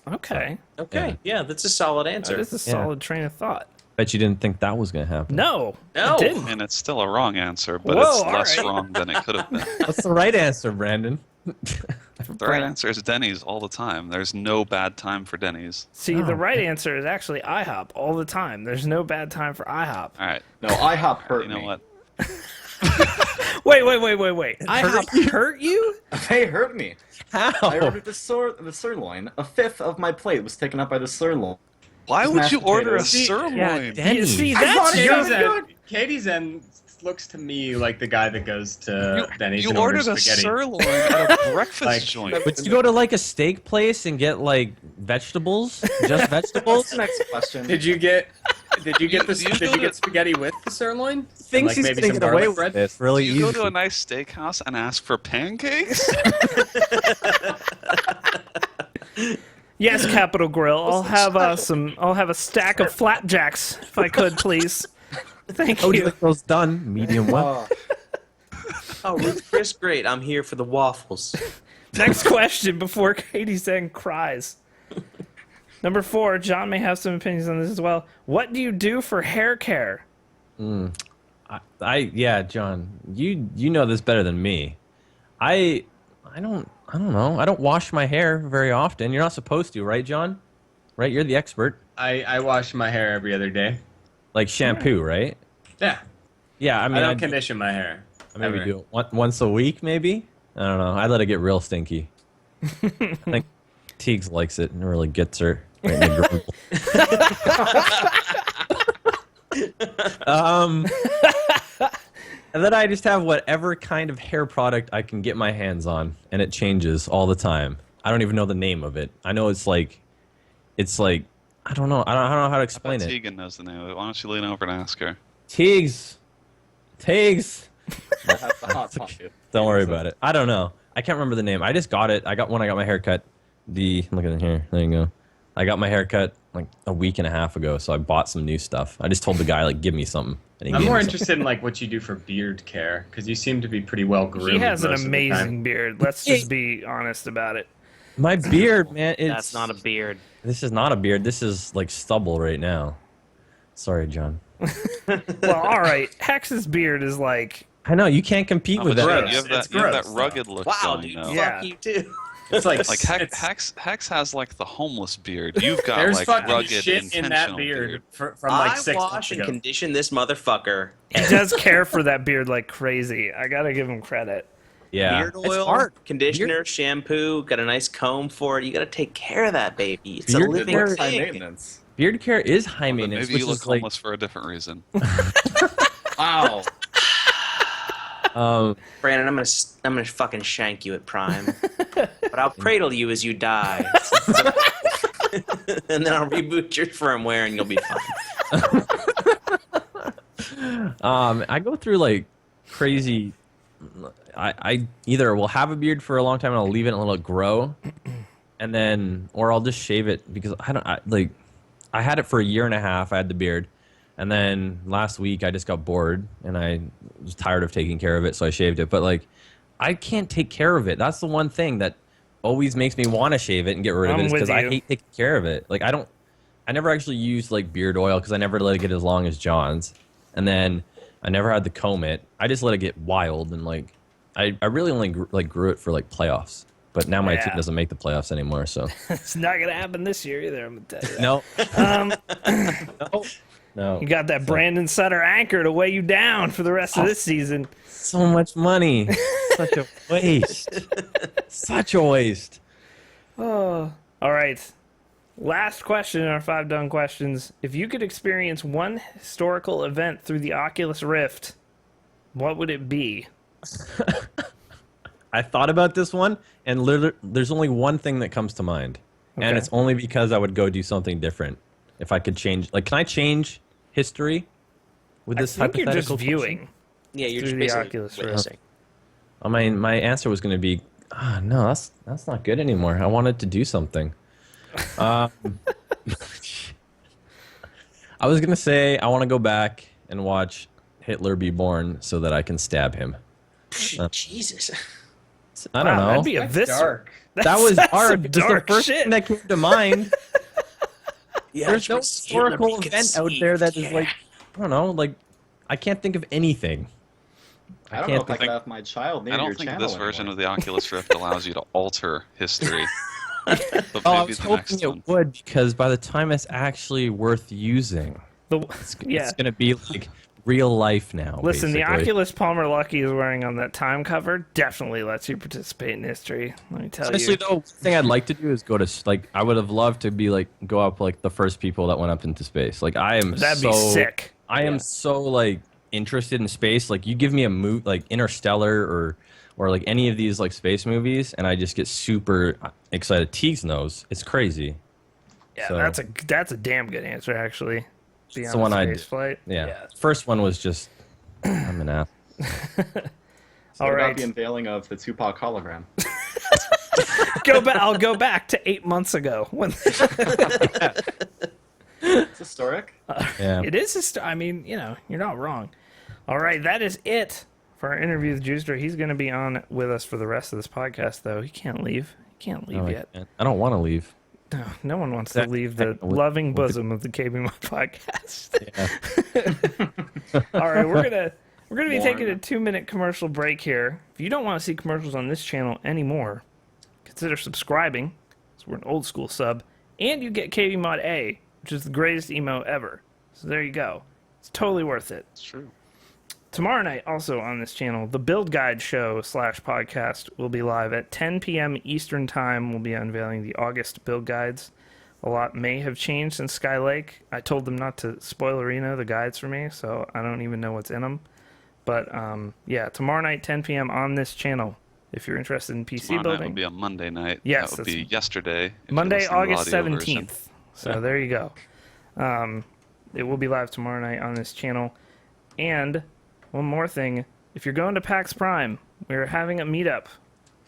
Okay. Okay, yeah, that's a solid answer. That is a solid train of thought. Bet you didn't think that was gonna happen. No. No. It didn't. And it's still a wrong answer, but Whoa, it's all less right. wrong than it could have been. What's the right answer, Brandon? The right answer is Denny's all the time. There's no bad time for Denny's. See, the right answer is actually IHOP all the time. There's no bad time for IHOP. All right. No, IHOP hurt You know me. what? Wait. IHOP hurt you? They hurt me. I How? ordered the sirloin. A fifth of my plate was taken up by the sirloin. Why Just would mashed you order a potatoes. sirloin? Yeah, Denny's. See, I that's thought it your... was good. KDZen looks to me like the guy that goes to Denny's You and ordered orders a spaghetti. sirloin at a breakfast Like, joint. But you go to like a steak place and get like vegetables, just What's vegetables. the next question? Did you get You go spaghetti with the sirloin? Thinks like he's maybe gonna some get away garlic with bread? this really You easy. go to a nice steakhouse and ask for pancakes? Yes, Capital Grill. I'll have I'll have a stack of flapjacks if I could, please. Thank How do you you. like those done? Medium well. Oh, Ruth Chris, great. I'm here for the waffles. Next question before Katie Zen cries. Number 4, John may have some opinions on this as well. What do you do for hair care? Yeah, John, you know this better than me. I don't know. I don't wash my hair very often. You're not supposed to, right, John? Right? You're the expert. I wash my hair every other day. Like shampoo, right? Yeah. Yeah, I mean, I don't condition my hair. maybe ever. do it once a week, maybe. I don't know. I let it get real stinky. I think Teagues likes it and it really gets her. Right in the and then I just have whatever kind of hair product I can get my hands on, and it changes all the time. I don't even know the name of it. I know it's like I don't know. I don't know how to explain it. Tegan knows the name of it. Why don't you lean over and ask her? Teagues. That's the hot pocket. Don't worry about it. I don't know. I can't remember the name. I just got it. I got my hair cut. Look at it here. There you go. I got my hair cut like a week and a half ago, so I bought some new stuff. I just told the guy, like, give me something. And he I'm gave more me interested in like what you do for beard care because you seem to be pretty well groomed. He has an most of the time. amazing beard. Let's just be honest about it. something. My beard, man. That's not a beard. This is not a beard. This is like stubble right now. Sorry, John. Well, all right. Hex's beard is like, I know you can't compete with but that. you have It's that gross, rugged look Wow, going, dude, though. Yeah. fuck you too. It's like Hex has like the homeless beard. You've got there's like fucking rugged, shit in that intentional beard from like I 6 wash months and ago. condition this motherfucker. he does care for that beard like crazy. I gotta give him credit. Yeah. Yeah, Beard it's oil, hard. conditioner, shampoo, got a nice comb for it. You got to take care of that baby. It's a Beard living care- High thing. maintenance. Beard care is high But maintenance, maybe which you look is like homeless for a different reason. Wow. Brandon, I'm gonna fucking shank you at Prime, but I'll cradle you as you die, and then I'll reboot your firmware and you'll be fine. I go through like crazy. I either will have a beard for a long time and I'll leave it and let it grow, and then or I'll just shave it because I had it for a year and a half. I had the beard, and then last week I just got bored and I was tired of taking care of it, so I shaved it. But like, I can't take care of it. That's the one thing that always makes me want to shave it and get rid of I'm it, is with because I you. hate taking care of it. Like I never actually used like beard oil because I never let it get as long as John's, and then I never had to comb it. I just let it get wild, and like I really only grew it for like playoffs. But now my Yeah. team doesn't make the playoffs anymore, so It's not gonna happen this year either. I'm gonna tell you. no, Um, no. you got that Brandon Sutter anchor to weigh you down for the rest of this season. So much money, such a waste, such a waste. Oh, all right. Last question in our 5 done questions. If you could experience one historical event through the Oculus Rift, what would it be? I thought about this one, and literally, there's only one thing that comes to mind, Okay. and it's only because I would go do something different if I could change. Like, can I change history with this I think you're just hypothetical question? viewing. Yeah, you're Through just the basically Oculus Rift. witnessing. I mean, my answer was going to be, no, that's not good anymore. I wanted to do something. I was going to say I want to go back and watch Hitler be born so that I can stab him. Jesus. I don't Wow, know. that'd be a That's visceral. dark. That was That's hard. some It was the dark first shit. thing that came to mind. Yeah, There's no just Hitler historical be event out there that is conceived, like, I don't know, like, I can't think of anything. I don't know if I think- could have my child near I your don't think channel this version anymore. of the Oculus Rift allows you to alter history. But Oh, I maybe was the hoping next it one. would, because by the time it's actually worth using, Yeah. it's going to be like real life now. Listen, the basically. Oculus Palmer Lucky is wearing on that time cover definitely lets you participate in history. Let me tell Honestly, you. though, one thing I'd like to do is go to like I would have loved to be like go up like the first people that went up into space. Like I am That'd so be sick. I am so like interested in space. Like you give me a movie like Interstellar or like any of these like space movies, and I just get super excited. Teagues knows it's crazy. Yeah, So- that's a damn good answer actually. Be It's on the one a I space did. flight. Yeah. First one was just I'm an ass. So All what right. about the unveiling of the Tupac hologram? I'll go back to 8 months ago when It's historic. Yeah. it is. I mean, you're not wrong. All right, that is it for our interview with Juicetra. He's going to be on with us for the rest of this podcast, though. He can't leave. He can't leave No, yet. I don't want to leave. No one wants to Exactly. leave the With- loving bosom of the KBMOD podcast. Yeah. All right, we're gonna be Warm. taking a 2-minute commercial break here. If you don't want to see commercials on this channel anymore, consider subscribing. So we're an old school sub, and you get KBMOD A, which is the greatest emo ever. So there you go. It's totally worth it. It's true. Tomorrow night, also on this channel, the Build Guide show / podcast will be live at 10 p.m. Eastern Time. We'll be unveiling the August build guides. A lot may have changed since Skylake. I told them not to spoilerino the guides for me, so I don't even know what's in them. But yeah, tomorrow night, 10 p.m. on this channel. If you're interested in PC Tomorrow night building, will be a Monday night. Yes, that would that's be yesterday. if you Monday, listen to the August audio version. 17th. So there you go. It will be live tomorrow night on this channel. And one more thing. If you're going to PAX Prime, we're having a meetup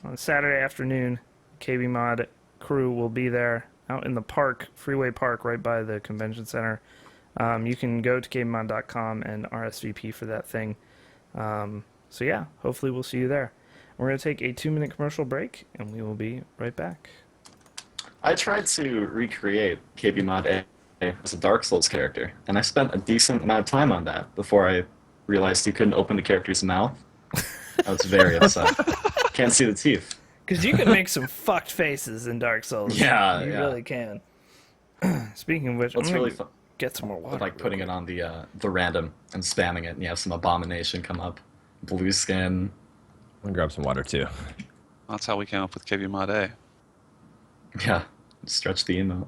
on Saturday afternoon. KBMOD crew will be there out in the park, Freeway Park, right by the convention center. You can go to KBMOD.com and RSVP for that thing. So yeah, hopefully we'll see you there. We're going to take a 2-minute commercial break, and we will be right back. I tried to recreate KBMOD A as a Dark Souls character, and I spent a decent amount of time on that before I realized you couldn't open the character's mouth. I was very upset. Can't see the teeth. Because you can make some fucked faces in Dark Souls. Yeah, you yeah. really can. Speaking of which, What's I'm gonna really fun? get some more water. Like putting it on the random and spamming it, and you have some abomination come up. Blue skin. I'm gonna grab some water too. That's how we came up with KBMOD A. Yeah, stretch the emote.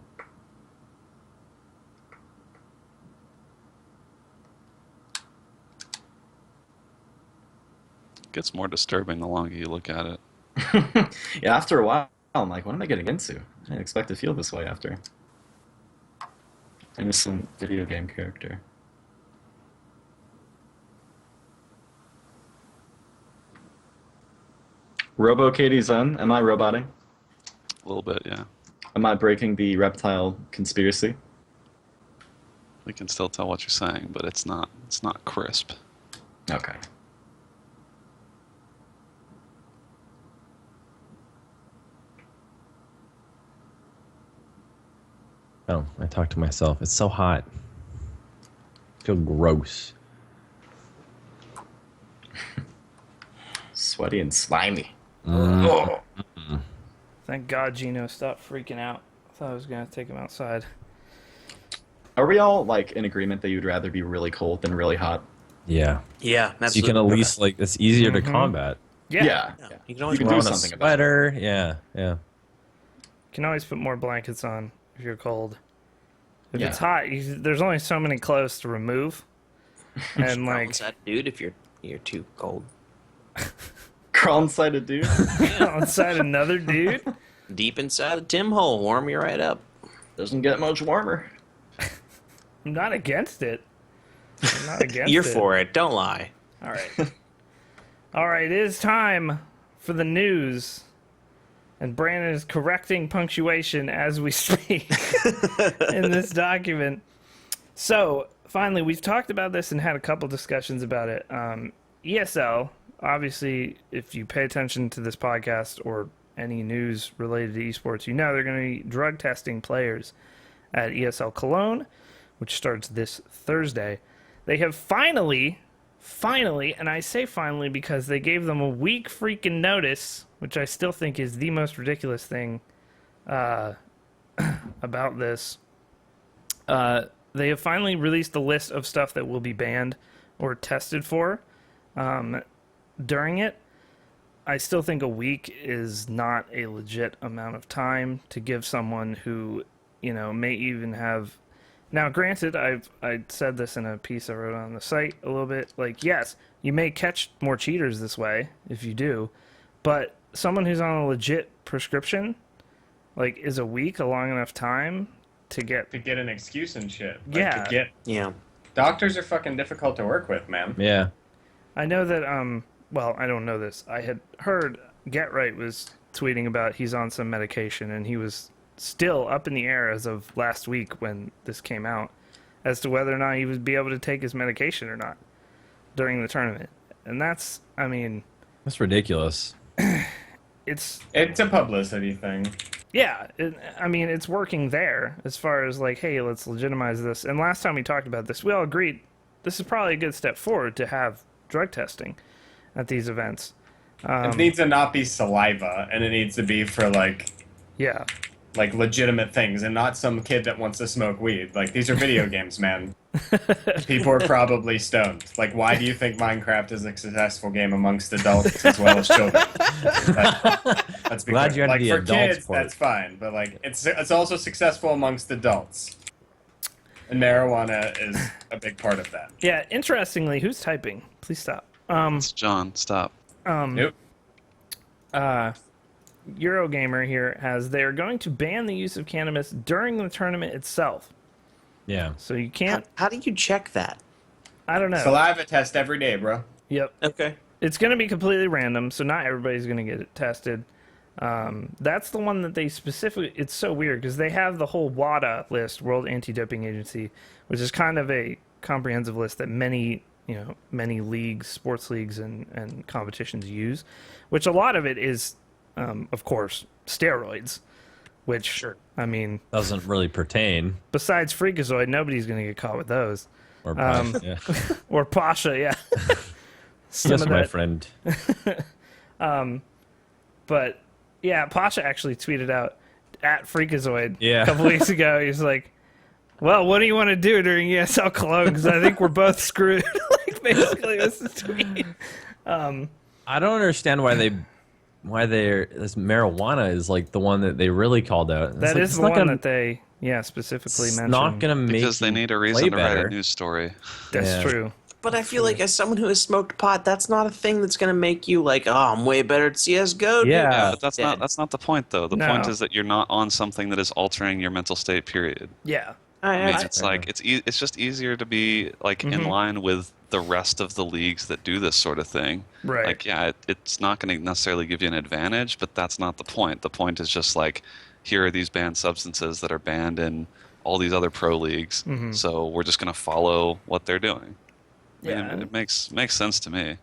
It gets more disturbing the longer you look at it. Yeah, after a while, I'm like, what am I getting into? I didn't expect to feel this way after. Innocent video game character. Robo KDZen, am I roboting? A little bit, yeah. Am I breaking the reptile conspiracy? We can still tell what you're saying, but it's not crisp. Okay. Oh, I talked to myself. It's so hot. I feel gross. Sweaty and slimy. Thank God Gino stopped freaking out. I thought I was going to take him outside. Are we all like in agreement that you'd rather be really cold than really hot? Yeah. Yeah, So you absolutely. can at least like it's easier to Mhm. combat. Yeah. Yeah, you can always You Throw can on do a something about it. sweater. Yeah, yeah. Can always put more blankets on if you're cold. If Yeah. it's hot, there's only so many clothes to remove. And Crawl like, inside, dude, if you're too cold. Crawl inside a dude? inside another dude. Deep inside a Tim hole, warm you right up. Doesn't get much warmer. I'm not against it. I'm not against You're it. for it. Don't lie. All right. All right, it is time for the news. And Brandon is correcting punctuation as we speak in this document. So, finally, we've talked about this and had a couple discussions about it. ESL, obviously, if you pay attention to this podcast or any news related to esports, you know they're going to be drug testing players at ESL Cologne, which starts this Thursday. They have finally, and I say finally because they gave them a week freaking notice, which I still think is the most ridiculous thing about this. They have finally released the list of stuff that will be banned or tested for during it. I still think a week is not a legit amount of time to give someone who, you know, may even have... Now, granted, I said this in a piece I wrote on the site a little bit. Like, yes, you may catch more cheaters this way if you do, but someone who's on a legit prescription, like, is a week a long enough time to get... To get an excuse and shit. Like, Yeah. To get... Yeah. Doctors are fucking difficult to work with, man. Yeah. I know that, well, I don't know this. I had heard Get Right was tweeting about he's on some medication, and he was still up in the air as of last week when this came out as to whether or not he would be able to take his medication or not during the tournament. And that's, I mean... That's ridiculous. It's a publicity thing. Yeah, I mean, it's working there as far as like, hey, let's legitimize this. And last time we talked about this, we all agreed this is probably a good step forward to have drug testing at these events. It needs to not be saliva, and it needs to be for Yeah. like legitimate things, and not some kid that wants to smoke weed. Like, these are video games, man. People are probably stoned. Like, why do you think Minecraft is a successful game amongst adults as well as children? Let's be Glad clear. you're Like, into for the adults kids, part. that's fine, but like, it's also successful amongst adults, and marijuana is a big part of that. Yeah, interestingly, who's typing? Please stop. It's John. Stop. Nope. Eurogamer here they're going to ban the use of cannabis during the tournament itself. Yeah. So you can't. How do you check that? I don't know. Saliva test every day, bro. Yep. Okay. It's going to be completely random, so not everybody's going to get it tested. That's the one that they specifically. It's so weird because they have the whole WADA list, World Anti-Doping Agency, which is kind of a comprehensive list that many leagues, sports leagues, and competitions use. Which a lot of it is, of course, steroids. Which, Sure. I mean, Doesn't really pertain. besides Freakazoid, nobody's going to get caught with those. Or yeah. Or Pasha, yeah. Some Yes, of my that. friend. But yeah, Pasha actually tweeted out at Freakazoid Yeah. a couple weeks ago. He's like, "Well, what do you want to do during ESL Cologne? Because I think we're both screwed." Like, basically, was the tweet. I don't understand why this marijuana is like the one that they really called out. That like, is it's the not one gonna- that they specifically It's mentioned. not gonna make Because they you need a play reason to write better. a news story. That's Yeah. true. But I feel like as someone who has smoked pot, that's not a thing that's going to make you like, oh, I'm way better at CS:GO. dude." Yeah. Yeah, but that's Dead. not the point though. The No. point is that you're not on something that is altering your mental state. Period. Yeah. I mean, I- it's like it's just easier to be like in line with the rest of the leagues that do this sort of thing. Right. Like, yeah, it's not going to necessarily give you an advantage, but that's not the point. The point is just like, here are these banned substances that are banned in all these other pro leagues, so we're just going to follow what they're doing. I mean, Yeah. it makes sense to me.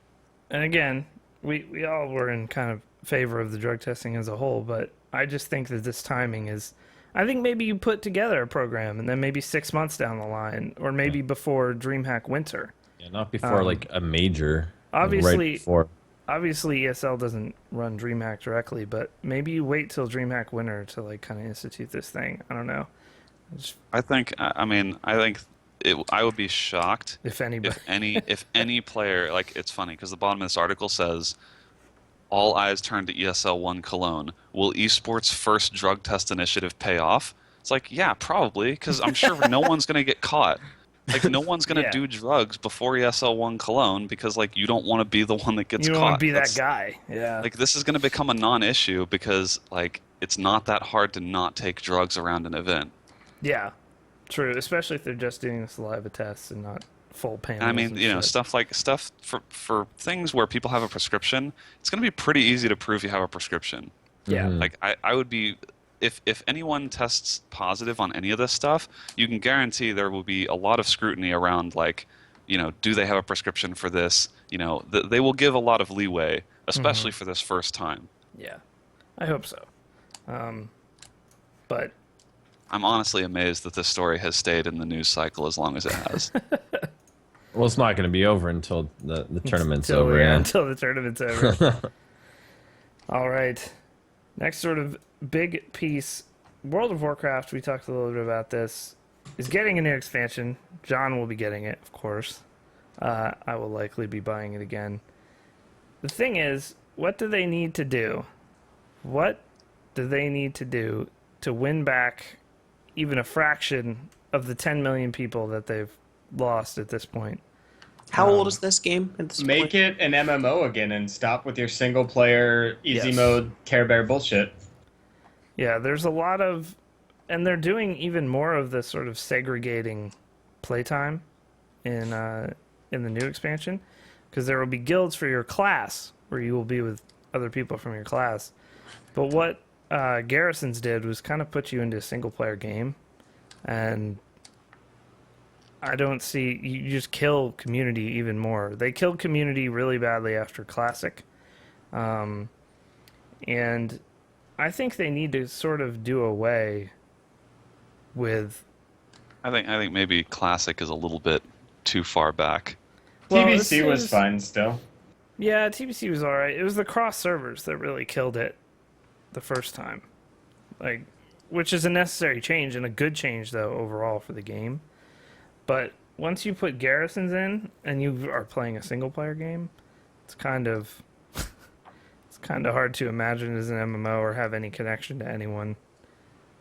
And again, we all were in kind of favor of the drug testing as a whole, but I just think that this timing is. I think maybe you put together a program and then maybe 6 months down the line, or maybe before DreamHack Winter. Yeah, not before like a major. like, Obviously- right before. Obviously, ESL doesn't run DreamHack directly, but maybe you wait till DreamHack Winter to like kind of institute this thing. I don't know. I think I would be shocked If anybody. if any player, like, it's funny because the bottom of this article says, all eyes turn to ESL 1 Cologne. Will esports' first drug test initiative pay off? It's like, yeah, probably, because I'm sure no one's going to get caught. Like, no one's going to Yeah. do drugs before ESL 1 Cologne because, like, you don't want to be the one that gets You don't caught. want to be that That's- guy. Yeah. Like, this is going to become a non-issue because, like, it's not that hard to not take drugs around an event. Yeah. True. Especially if they're just doing the saliva tests and not full panels. And I mean, and you know, shit. stuff for things where people have a prescription, it's going to be pretty easy to prove you have a prescription. Yeah. Mhm. Like, I would be, if anyone tests positive on any of this stuff, you can guarantee there will be a lot of scrutiny around, like, you know, do they have a prescription for this? You know, they will give a lot of leeway, especially for this first time. Yeah. I hope so. But I'm honestly amazed that this story has stayed in the news cycle as long as it has. Well, it's not going to be over until the tournament's until, over. yeah, Yeah. until the tournament's over. All right. Next sort of big piece. World of Warcraft, we talked a little bit about this, is getting a new expansion. John will be getting it, of course. I will likely be buying it again. The thing is, what do they need to do? What do they need to do to win back even a fraction of the 10 million people that they've lost at this point? How old is this game at this Make point? it an MMO again and stop with your single player easy Yes. mode Care Bear bullshit. Yeah, there's a lot of, and they're doing even more of this sort of segregating playtime in the new expansion, because there will be guilds for your class where you will be with other people from your class. But what Garrisons did was kind of put you into a single player game, and I don't see, you just kill community even more. They killed community really badly after Classic, and I think they need to sort of do away with. I think maybe Classic is a little bit too far back. Well, TBC was fine still. Yeah, TBC was alright. It was the cross servers that really killed it the first time. Like, which is a necessary change and a good change though overall for the game. But once you put garrisons in and you are playing a single player game, it's kind of hard to imagine as an MMO or have any connection to anyone.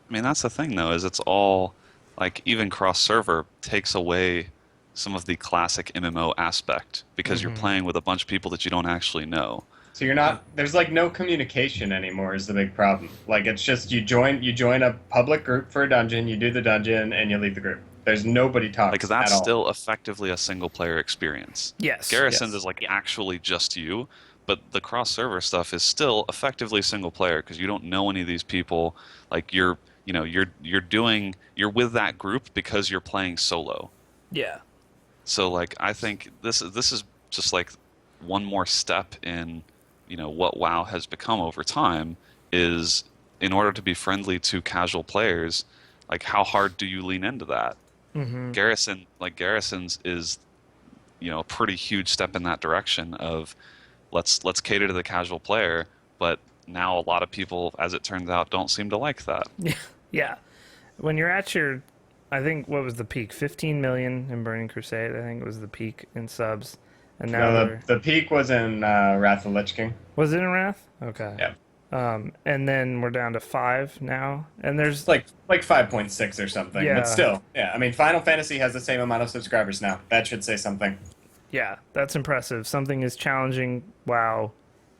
I mean, that's the thing though, is it's all like even cross server takes away some of the classic MMO aspect because you're playing with a bunch of people that you don't actually know. So you're not. There's like no communication anymore. Is the big problem. Like it's just you join a public group for a dungeon, you do the dungeon, and you leave the group. There's nobody talking. Because that's at all. still effectively a single player experience. Yes. Garrisons Yes. is like actually just you, but the cross server stuff is still effectively single player because you don't know any of these people. Like you're with that group because you're playing solo. Yeah. So like I think this is just like one more step in what WoW has become over time is in order to be friendly to casual players, like how hard do you lean into that? Garrisons is a pretty huge step in that direction of let's cater to the casual player, but now a lot of people, as it turns out, don't seem to like that. Yeah. When you're at your, I think, what was the peak? 15 million in Burning Crusade, I think it was the peak in subs. And now No, the peak was in Wrath of the Lich King. Was it in Wrath? Okay. Yeah. And then we're down to 5 now. And there's It's like 5.6 or something. Yeah. But still, yeah. I mean, Final Fantasy has the same amount of subscribers now. That should say something. yeah, that's impressive. Something is challenging WoW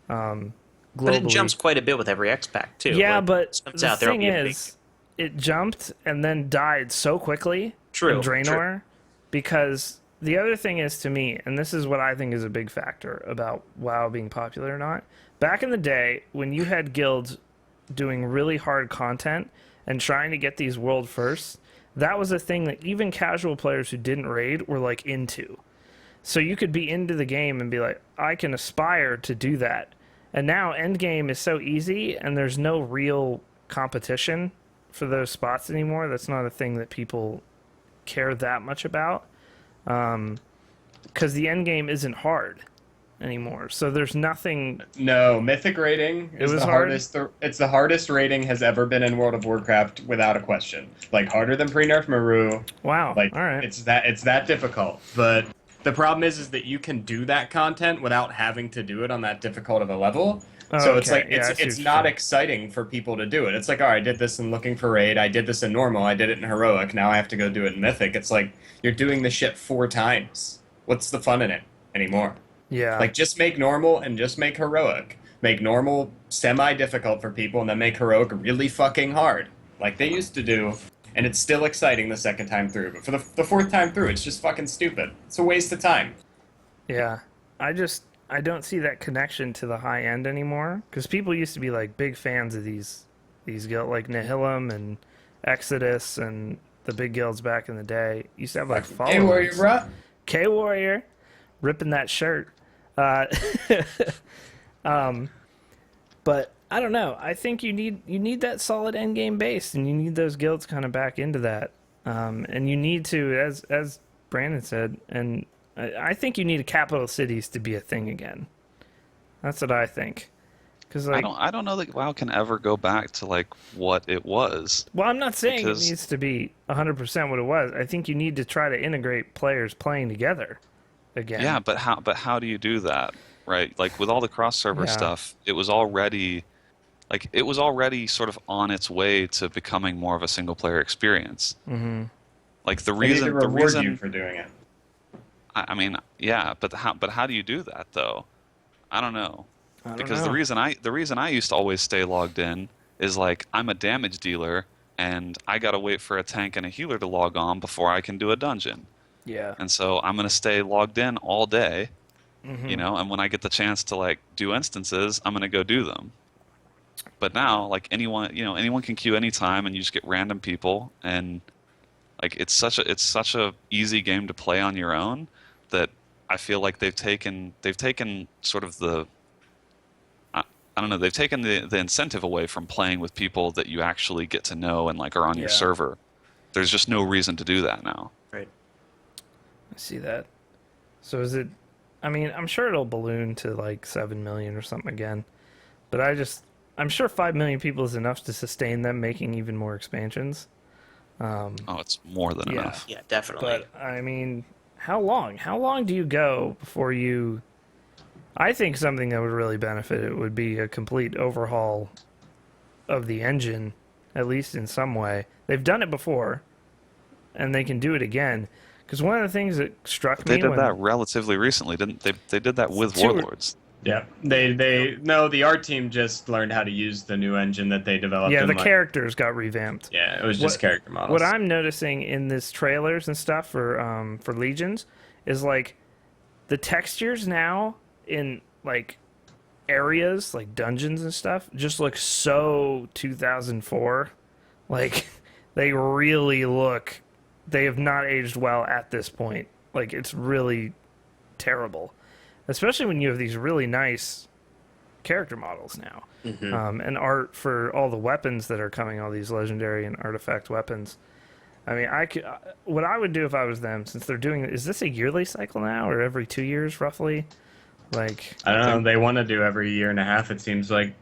globally. But it jumps quite a bit with every X pack too. Yeah, Like, but stuff's the out there will thing be a big- is, it jumped and then died so quickly True, in Draenor true. because the other thing is, to me, and this is what I think is a big factor about WoW being popular or not, back in the day when you had guilds doing really hard content and trying to get these world firsts, that was a thing that even casual players who didn't raid were like into. So you could be into the game and be like, I can aspire to do that. And now endgame is so easy and there's no real competition for those spots anymore. That's not a thing that people care that much about. Because the endgame isn't hard anymore. So there's nothing. No, Mythic rating is was the hard? hardest. It's the hardest rating has ever been in World of Warcraft without a question. Like harder than pre-nerf Maru. Wow. Like All right. it's that difficult. But the problem is that you can do that content without having to do it on that difficult of a level. Oh, So it's okay. like Yeah, I see it's what you're not saying. exciting for people to do it. It's like, all right, I did this in Looking for Raid, I did this in Normal, I did it in Heroic, now I have to go do it in Mythic. It's like you're doing the shit 4 times. What's the fun in it anymore? Yeah. Like just make Normal and just make Heroic. Make Normal semi-difficult for people and then make Heroic really fucking hard. Like they used to do. And it's still exciting the second time through. But for the 4th time through, it's just fucking stupid. It's a waste of time. Yeah, I don't see that connection to the high end anymore because people used to be like big fans of these guilds like Nihilum and Exodus and the big guilds back in the day. Used to have like followers. Hey, Warrior, bruh. K Warrior, ripping that shirt. But I don't know. I think you need that solid end game base, and you need those guilds kind of back into that. And you need to, as Brandon said, and I think you need capital cities to be a thing again. That's what I think. Because I don't know that WoW can ever go back to like what it was. well, I'm not saying because- it needs to be 100% what it was. I think you need to try to integrate players playing together again. Yeah, but how do you do that? Right? Like with all the cross server Yeah. stuff, it was already sort of on its way to becoming more of a single player experience. Mm-hmm. Like the They need to reason reward you for doing it. I mean, yeah, but how do you do that though? I don't know. I don't Because know. the reason I used to always stay logged in is like I'm a damage dealer and I gotta wait for a tank and a healer to log on before I can do a dungeon. Yeah. And so I'm gonna stay logged in all day, Mhm. and when I get the chance to like do instances, I'm gonna go do them. But now, like anyone can queue anytime, and you just get random people, and like it's such a easy game to play on your own that I feel like they've taken sort of I don't know, they've taken the incentive away from playing with people that you actually get to know and like are on your Yeah. server. There's just no reason to do that now. Right. I see that. So is it? I mean, I'm sure it'll balloon to like 7 million or something again, but I'm sure 5 million people is enough to sustain them making even more expansions. Oh, it's more than Yeah. enough. Yeah, definitely. But I mean, how long? How long do you go before you? I think something that would really benefit it would be a complete overhaul of the engine, at least in some way. They've done it before, and they can do it again. Because one of the things that struck They me did when that relatively recently, didn't they? They did that with Two- Warlords. Yeah, the art team just learned how to use the new engine that they developed. yeah, in, the like- characters got revamped. Yeah, it was just character models. What I'm noticing in this trailers and stuff for Legions is like the textures now in like areas like dungeons and stuff just look so 2004. Like they really look. They have not aged well at this point. Like it's really terrible, especially when you have these really nice character models now. And art for all the weapons that are coming, all these legendary and artifact weapons. I mean, what I would do if I was them, since they're doing, is this a yearly cycle now, or every 2 years roughly? Like, I don't know. They want to do every year and a half. It seems like.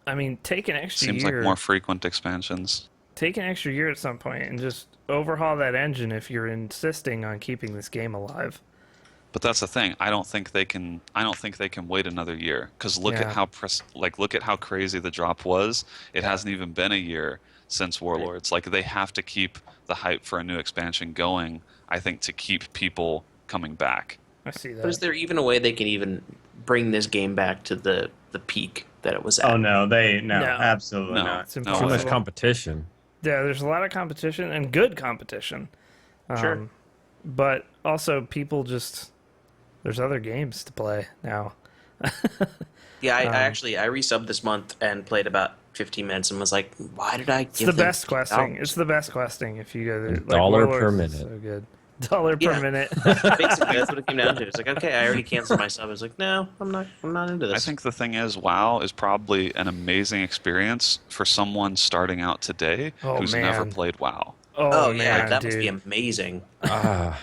I mean, take an extra Seems year. like more frequent expansions. Take an extra year at some point and just overhaul that engine if you're insisting on keeping this game alive. But that's the thing. I don't think they can wait another year. Because look Yeah. at how look at how crazy the drop was. It hasn't even been a year since Warlords. Like they have to keep the hype for a new expansion going. I think to keep people coming back. I see that. But is there even a way they can even bring this game back to the peak that it was at? Oh no, no, No. absolutely No. not. It's No, Too impossible. much competition. Yeah, there's a lot of competition and good competition. Sure. But also, people just. There's other games to play now. Yeah, I actually resubbed this month and played about 15 minutes and was like, why did I It's give the them best questing. $50? It's the best questing if you go there. $1 per Warlords is minute. So good. $1 per Yeah. minute. Basically, that's what it came down to. It's like, okay, I already canceled my sub. I was like, no, I'm not into this. I think the thing is, WoW is probably an amazing experience for someone starting out today Oh, who's man. never played WoW. Oh, man, yeah, that dude. must be amazing. But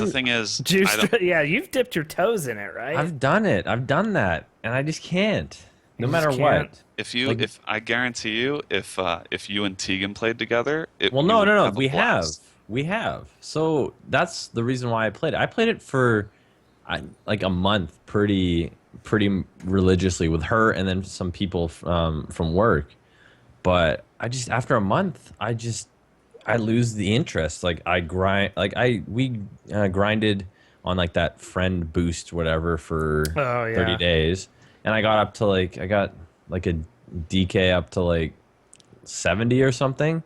the thing is, I Juicetra, don't, yeah, you've dipped your toes in it, right? I've done it. I've done that, and I just can't. No You matter just what. can't. if I guarantee you, if you and Tegan played together, Well, you no, would no, no. have a blast. We have. So that's the reason why I played it. I played it for like a month, pretty religiously with her and then some people from work. But I just after a month, I lose the interest. Like I grind, we grinded on like that friend boost whatever for Oh, yeah. 30 days, and I got up to like a DK up to like 70 or something.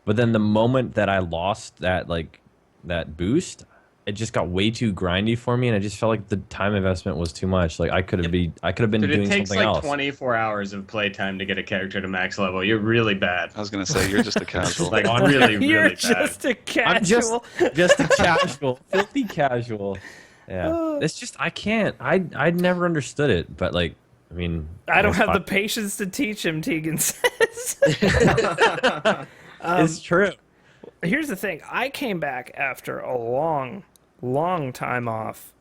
But then the moment that I lost that boost, it just got way too grindy for me, and I just felt like the time investment was too much. Like I could have been Dude, doing it takes something like else. 24 hours of playtime to get a character to max level. You're really bad. I was gonna say you're just a casual. Like really, really You're bad. just a I'm casual. just a casual, filthy casual. Yeah, it's just I can't. I never understood it, but like I mean, I don't it's have the fine. patience to teach him, Tegan says. It's true. Here's the thing. I came back after a long time off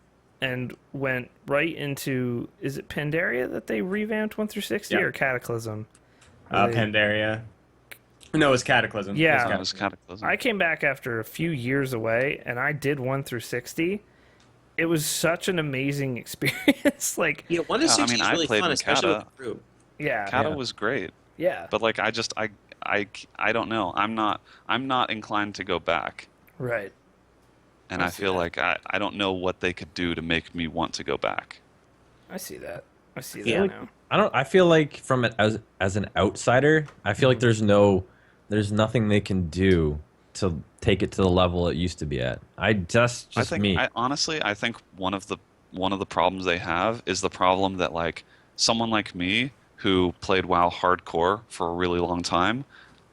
and went right into, is it Pandaria that they revamped 1 through 60 Yeah. or Cataclysm? They- Pandaria. No, it was Cataclysm. Yeah. That was Cataclysm. I came back after a few years away and I did 1 through 60. It was such an amazing experience. Like, Yeah, 1 to Yeah, I 60 mean, is I really played fun, in especially Kata. with the group. yeah. Kata Yeah. was great, Yeah. but like I don't know. I'm not inclined to go back, Right. and I I see feel that. like I don't know what they could do to make me want to go back. I see that. I see Yeah. that now. I feel like from it as an outsider, I feel like there's nothing they can do to take it to the level it used to be at. I think me. honestly, I think one of the problems they have is the problem that like someone like me who played WoW hardcore for a really long time,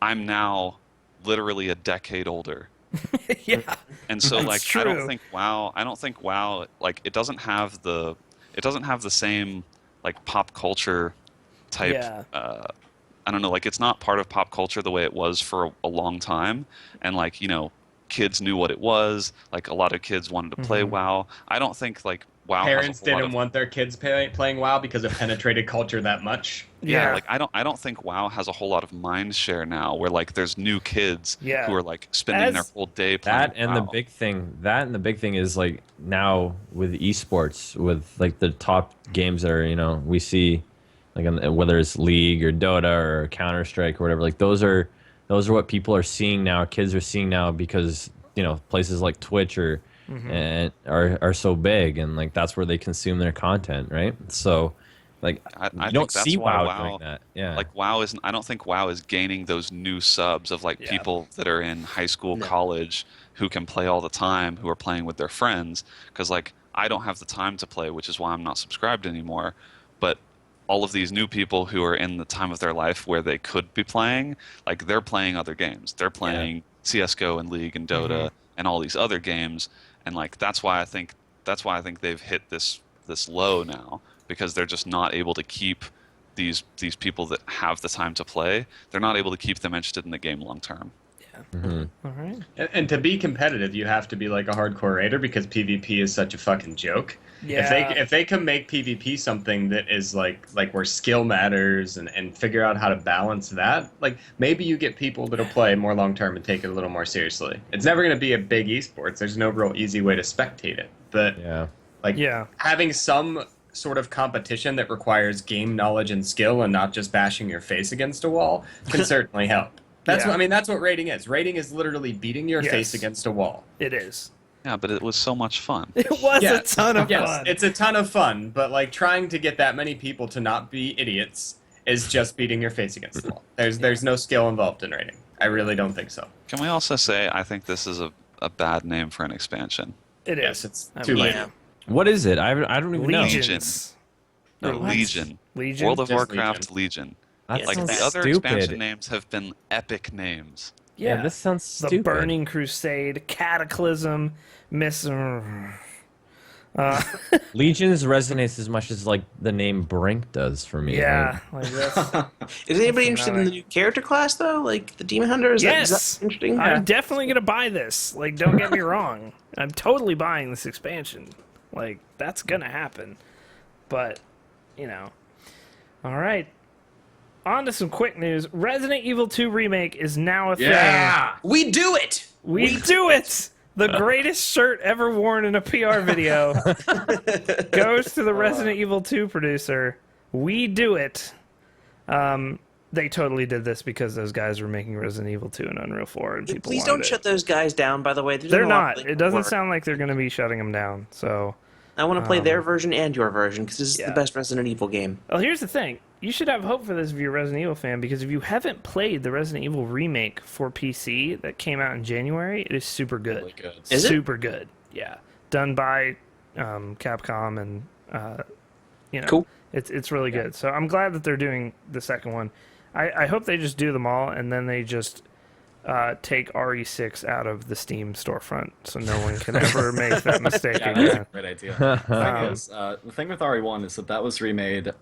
I'm now literally a decade older. Yeah. And so That's like true. I don't think WoW like it doesn't have the same like pop culture type Yeah. I don't know, like it's not part of pop culture the way it was for a long time. And like, you know, kids knew what it was. Like a lot of kids wanted to play WoW. I don't think like WoW Parents has a lot didn't want their kids playing WoW because it penetrated culture that much. Yeah, like I don't think WoW has a whole lot of mind share now where like there's new kids who are like spending their whole day playing that and WoW. the big thing is like now with esports, with like the top games that are, we see like whether it's League or Dota or Counter-Strike or whatever, like those are what people are seeing now, kids are seeing now because places like Twitch and are so big, and like that's where they consume their content, right? So like I you don't think that's see why WoW doing that. Yeah. Like WoW isn't. I don't think WoW is gaining those new subs of like people that are in high school, college, who can play all the time, who are playing with their friends. Because like I don't have the time to play, which is why I'm not subscribed anymore. But all of these new people who are in the time of their life where they could be playing, like they're playing other games. They're playing CS:GO and League and Dota and all these other games. And like that's why I think they've hit this low now, because they're just not able to keep these people that have the time to play. They're not able to keep them interested in the game long term. All right. And to be competitive, you have to be like a hardcore raider because PvP is such a fucking joke. Yeah. If they can make PvP something that is like where skill matters and figure out how to balance that, like maybe you get people that'll play more long term and take it a little more seriously. It's never going to be a big esports. There's no real easy way to spectate it. But having some sort of competition that requires game knowledge and skill and not just bashing your face against a wall can certainly help. That's what rating is. Rating is literally beating your face against a wall. It is. Yeah, but it was so much fun. It was a ton of fun. It's a ton of fun, but like trying to get that many people to not be idiots is just beating your face against the wall. There's no skill involved in rating. I really don't think so. Can we also say I think this is a bad name for an expansion? It is. Yes, it's too late. Yeah. What is it? I don't even know. Legions. No, What? Legion. Legion? World of Just Warcraft Legion. That Like sounds the other stupid. expansion names have been epic names. Yeah, this sounds The stupid. Burning Crusade, Cataclysm, Legions resonates as much as like the name Brink does for me. yeah, like this. Is anybody interested in the new character class though, like the Demon Hunter? Is Yes, that interesting? I'm definitely gonna buy this. Like, don't get me wrong, I'm totally buying this expansion. Like, that's gonna happen. But, all right. On to some quick news. Resident Evil 2 Remake is now a thing. We do it. We do it! The greatest shirt ever worn in a PR video goes to the Resident Evil 2 producer. We do it. They totally did this because those guys were making Resident Evil 2 and Unreal 4, and people Please wanted don't it. shut those guys down. By the way, They're not. It doesn't sound like they're going to be shutting them down. So, I want to play their version and your version because this is Yeah. the best Resident Evil game. well, here's the thing. You should have hope for this if you're a Resident Evil fan, because if you haven't played the Resident Evil remake for PC that came out in January, it is super good. Really good. Is it? Super good. Yeah, done by Capcom, and Cool. It's really good. So I'm glad that they're doing the second one. I hope they just do them all, and then they just take RE6 out of the Steam storefront, so no one can ever make that mistake Yeah, that's again. a great idea. The thing with RE1 is that was remade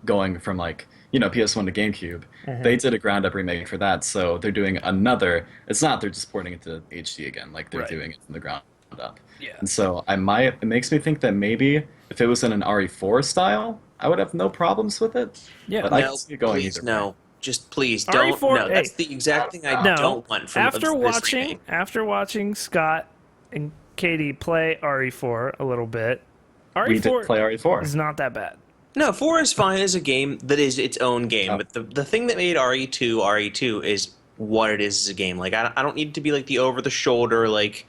going from like, PS1 to GameCube. They did a ground up remake for that, so they're doing another. It's not they're just porting it to HD again, like they're Right. doing it from the ground up. Yeah. And so it makes me think that maybe if it was in an RE4 style, I would have no problems with it. Yeah. But I No, can see it going please, either no. way. Just please don't. RE4 No, that's hey. the exact thing I No. don't want from after this remake. watching Scott and Katie play RE4 a little bit, We did RE4 play RE4. is not that bad. No, 4 is fine as a game that is its own game, but the thing that made RE2 is what it is as a game. Like, I don't need it to be like the over-the-shoulder, like,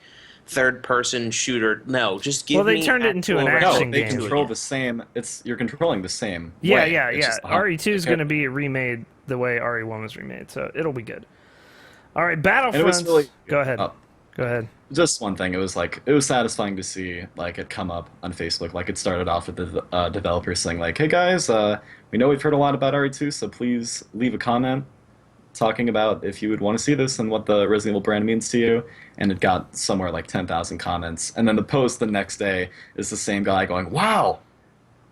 third-person shooter. No, just give me... Well, they turned it into an actual No, action they game. control the same. You're controlling the same. Yeah, way. yeah, It's yeah. just RE2 is okay. going to be remade the way RE1 was remade, so it'll be good. All right, it Battlefront. was really- Go ahead. Oh. Go ahead. Just one thing. It was satisfying to see it come up on Facebook. Like it started off with the developers saying like, "Hey guys, we know we've heard a lot about RE2, so please leave a comment talking about if you would want to see this and what the Resident Evil brand means to you." And it got somewhere like 10,000 comments. And then the post the next day is the same guy going, "Wow,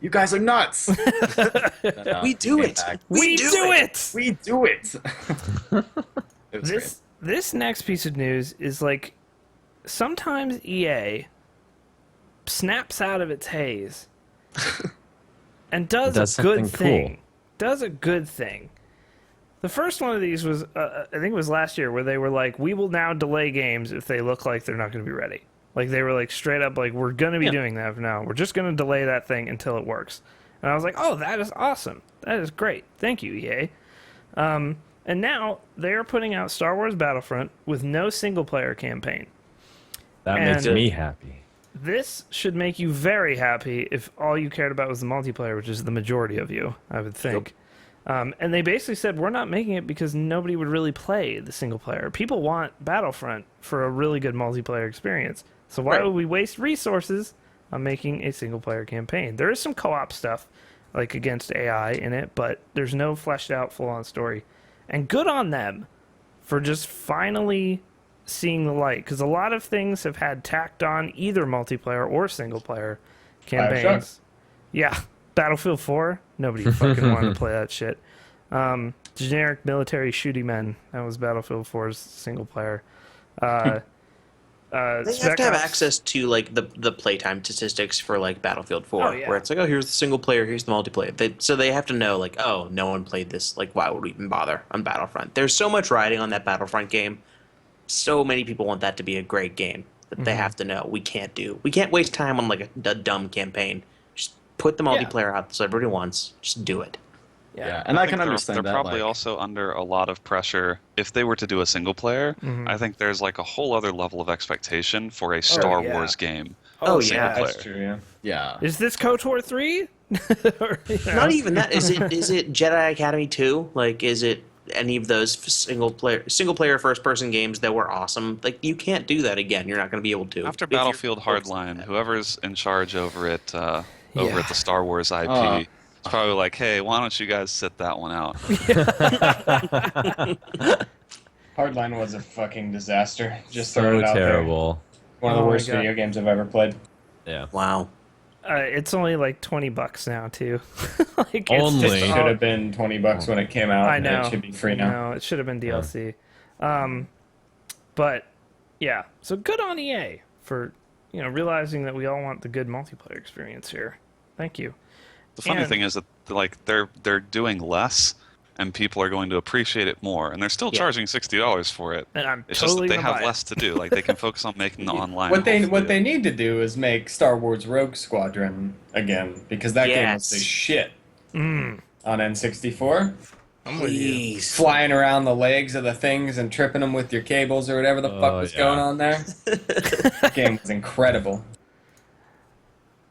you guys are nuts." Then, We do came it. back, We do it! We do it. It was great. This next piece of news is like sometimes EA snaps out of its haze and does a good something thing. cool. Does a good thing. The first one of these was, I think it was last year, where they were like, we will now delay games if they look like they're not going to be ready. Like, they were like straight up like, we're going to be doing that now. We're just going to delay that thing until it works. And I was like, oh, that is awesome. That is great. Thank you, EA. And now they are putting out Star Wars Battlefront with no single-player campaign. That And- makes me happy. This should make you very happy if all you cared about was the multiplayer, which is the majority of you, I would think. And they basically said, we're not making it because nobody would really play the single player. People want Battlefront for a really good multiplayer experience. So why would we waste resources on making a single player campaign? There is some co-op stuff, like against AI in it, but there's no fleshed out full-on story. And good on them for just finally seeing the light, because a lot of things have had tacked on either multiplayer or single player campaigns. Yeah, Battlefield 4, nobody fucking wanted to play that shit. Generic military shooty men, that was Battlefield 4's single player. They have Spec to have Ops- access to like the playtime statistics for like Battlefield 4, Oh, yeah. where it's like, oh, here's the single player, here's the multiplayer. So they have to know like, oh, no one played this. Like, why would we even bother on Battlefront? There's so much riding on that Battlefront game. So many people want that to be a great game that they have to know we can't waste time on like a dumb campaign. Just put the multiplayer out so everybody wants. Just do it. Yeah, and I can think understand they're that. probably like, also under a lot of pressure. If they were to do a single player, I think there's like a whole other level of expectation for a Star yeah. Wars game. Oh, single yeah. player. That's true, yeah. yeah. Is this KOTOR 3? Not even that. Is it Jedi Academy 2? Like, is it any of those single player first person games that were awesome? Like, you can't do that again. You're not going to be able to. After If you're Battlefield focused on Hardline, that. whoever's in charge over it, over Yeah. at the Star Wars IP, Uh. it's probably like, hey, why don't you guys sit that one out? Hardline was a fucking disaster. Just So throwing it out terrible. there. One of the Oh my worst God. video games I've ever played. Yeah. Wow. It's only like $20 now too. Like, Only. It should have been $20 when it came out. I and know. It should be free now. No, it should have been DLC. But yeah, so good on EA for realizing that we all want the good multiplayer experience here. Thank you. The funny And- thing is that like they're doing less, and people are going to appreciate it more, and they're still Yeah. charging $60 for it. And I'm It's totally just that they gonna have buy it. less to do. Like they can focus on making the online. What hopefully. they need to do is make Star Wars Rogue Squadron again, because that game was the Yes. shit Mm, on N64. I'm with you. Please. Flying around the legs of the things and tripping them with your cables or whatever the fuck was yeah. going on there. That game was incredible.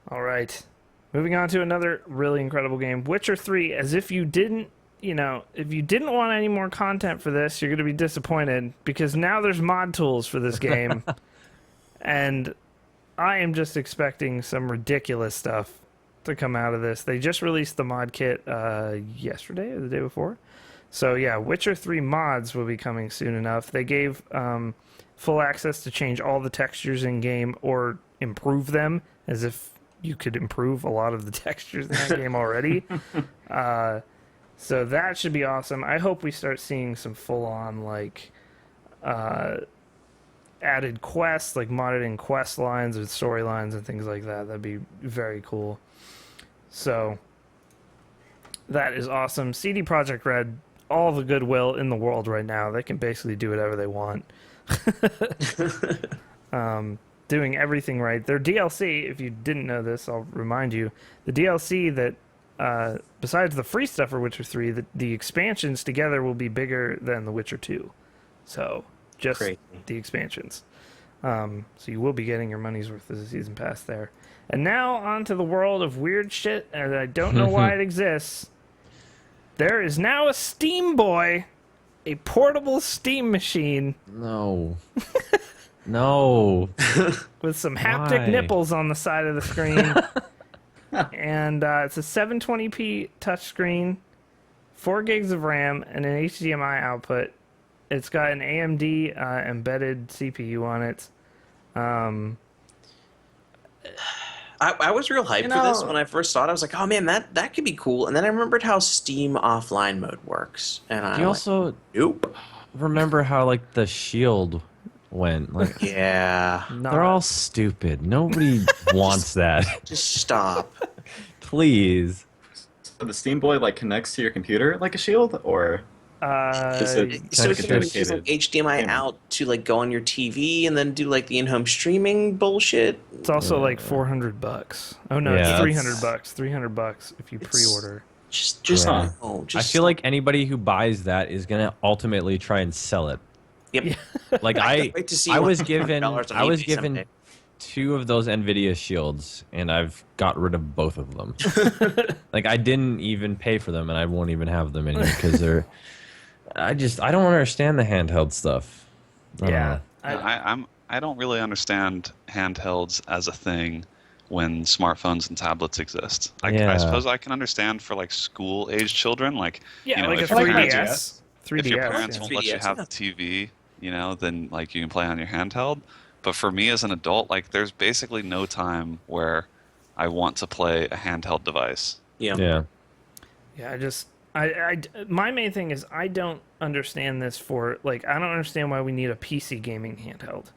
All right. Moving on to another really incredible game, Witcher 3. As if you didn't, if you didn't want any more content for this, you're going to be disappointed because now there's mod tools for this game. And I am just expecting some ridiculous stuff to come out of this. They just released the mod kit yesterday or the day before. So yeah, Witcher 3 mods will be coming soon enough. They gave full access to change all the textures in game or improve them, as if you could improve a lot of the textures in that game already. So that should be awesome. I hope we start seeing some full-on like added quests, like modded in quest lines and storylines and things like that. That'd be very cool. So that is awesome. CD Projekt Red, all the goodwill in the world right now. They can basically do whatever they want. Doing everything right. Their DLC, if you didn't know this, I'll remind you, the DLC that, besides the free stuff for Witcher 3, the expansions together will be bigger than The Witcher 2. So, just Crazy. the expansions. So you will be getting your money's worth of the season pass there. And now on to the world of weird shit, and I don't know why it exists. There is now a Steam Boy, a portable Steam machine No. No. with some haptic Why? nipples on the side of the screen. And it's a 720p touchscreen, 4 gigs of RAM, and an HDMI output. It's got an AMD embedded CPU on it. I was real hyped for this when I first saw it. I was like, oh man, that could be cool. And then I remembered how Steam offline mode works, and I Do you also nope. remember how like the shield went. Like, Yeah. they're all stupid. Nobody wants that. Just stop. Please. So the Steam Boy like connects to your computer like a shield, or is it So like you a can use dedicated? like HDMI camera? out to like go on your TV and then do like the in-home streaming bullshit. It's also like $400. Oh no, Yeah, it's that's- $300. $300 if you pre-order. Just Yeah. no. I Just feel like anybody who buys that is gonna ultimately try and sell it. Yep. Like I I, can't wait to see I was $100 given, on I was eBay given someday. 2 of those Nvidia shields, and I've got rid of both of them. Like I didn't even pay for them, and I won't even have them anymore because they're. I don't understand the handheld stuff. I don't Yeah. know. I don't really understand handhelds as a thing when smartphones and tablets exist. Yeah. I suppose I can understand for like school age children, like Yeah, you know, like a if your parents- 3DS. 3DS. if your parents yeah. won't let you 3DS, have yeah. the TV, you know, then like you can play on your handheld. But for me as an adult, like there's basically no time where I want to play a handheld device. Yeah. Yeah. Yeah, my main thing is I don't understand this for, like, I don't understand why we need a PC gaming handheld.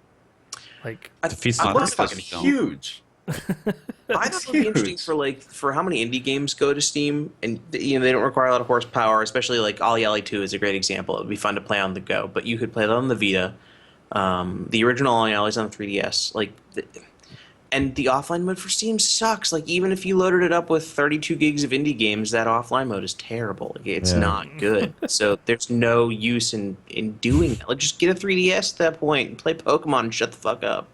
Like, I, Defeats I the wanna purpose. fucking- That's don't. huge. I thought it would be interesting huge. for how many indie games go to Steam, and you know they don't require a lot of horsepower. Especially like Ollie Ollie 2 is a great example. It would be fun to play on the go, but you could play that on the Vita. The original Ollie Ollie's on the 3DS. And the offline mode for Steam sucks. Like even if you loaded it up with 32 gigs of indie games, that offline mode is terrible. Like, it's Yeah. not good. So there's no use in doing that. Like just get a 3DS at that point and play Pokemon and shut the fuck up.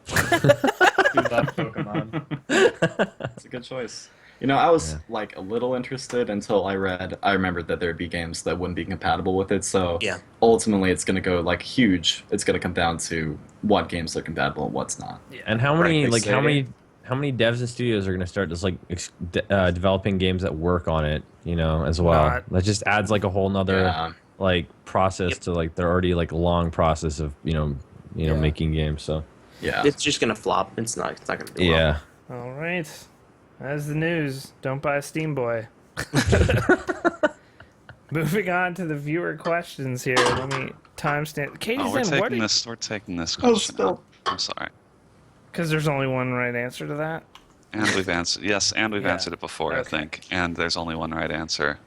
You love Pokemon. It's a good choice. You know, I was like a little interested until I remembered that there'd be games that wouldn't be compatible with it. So Yeah. ultimately, it's going to go like huge. It's going to come down to what games are compatible and what's not. And how many Right, they how say- many devs and studios are going to start just like developing games that work on it, you know, as well? Not- That just adds like a whole nother Yeah. like process Yep. to like their already like long process of Yeah. making games. So Yeah. It's just gonna flop. It's not gonna do well. yeah, all right. That's the news. Don't buy a Steam Boy. Moving on to the viewer questions here. Let me timestamp. Oh, KDZen, we're taking this question. still. out. I'm sorry. Because there's only one right answer to that. And we've answered Yeah. answered it before, I Okay. think. And there's only one right answer.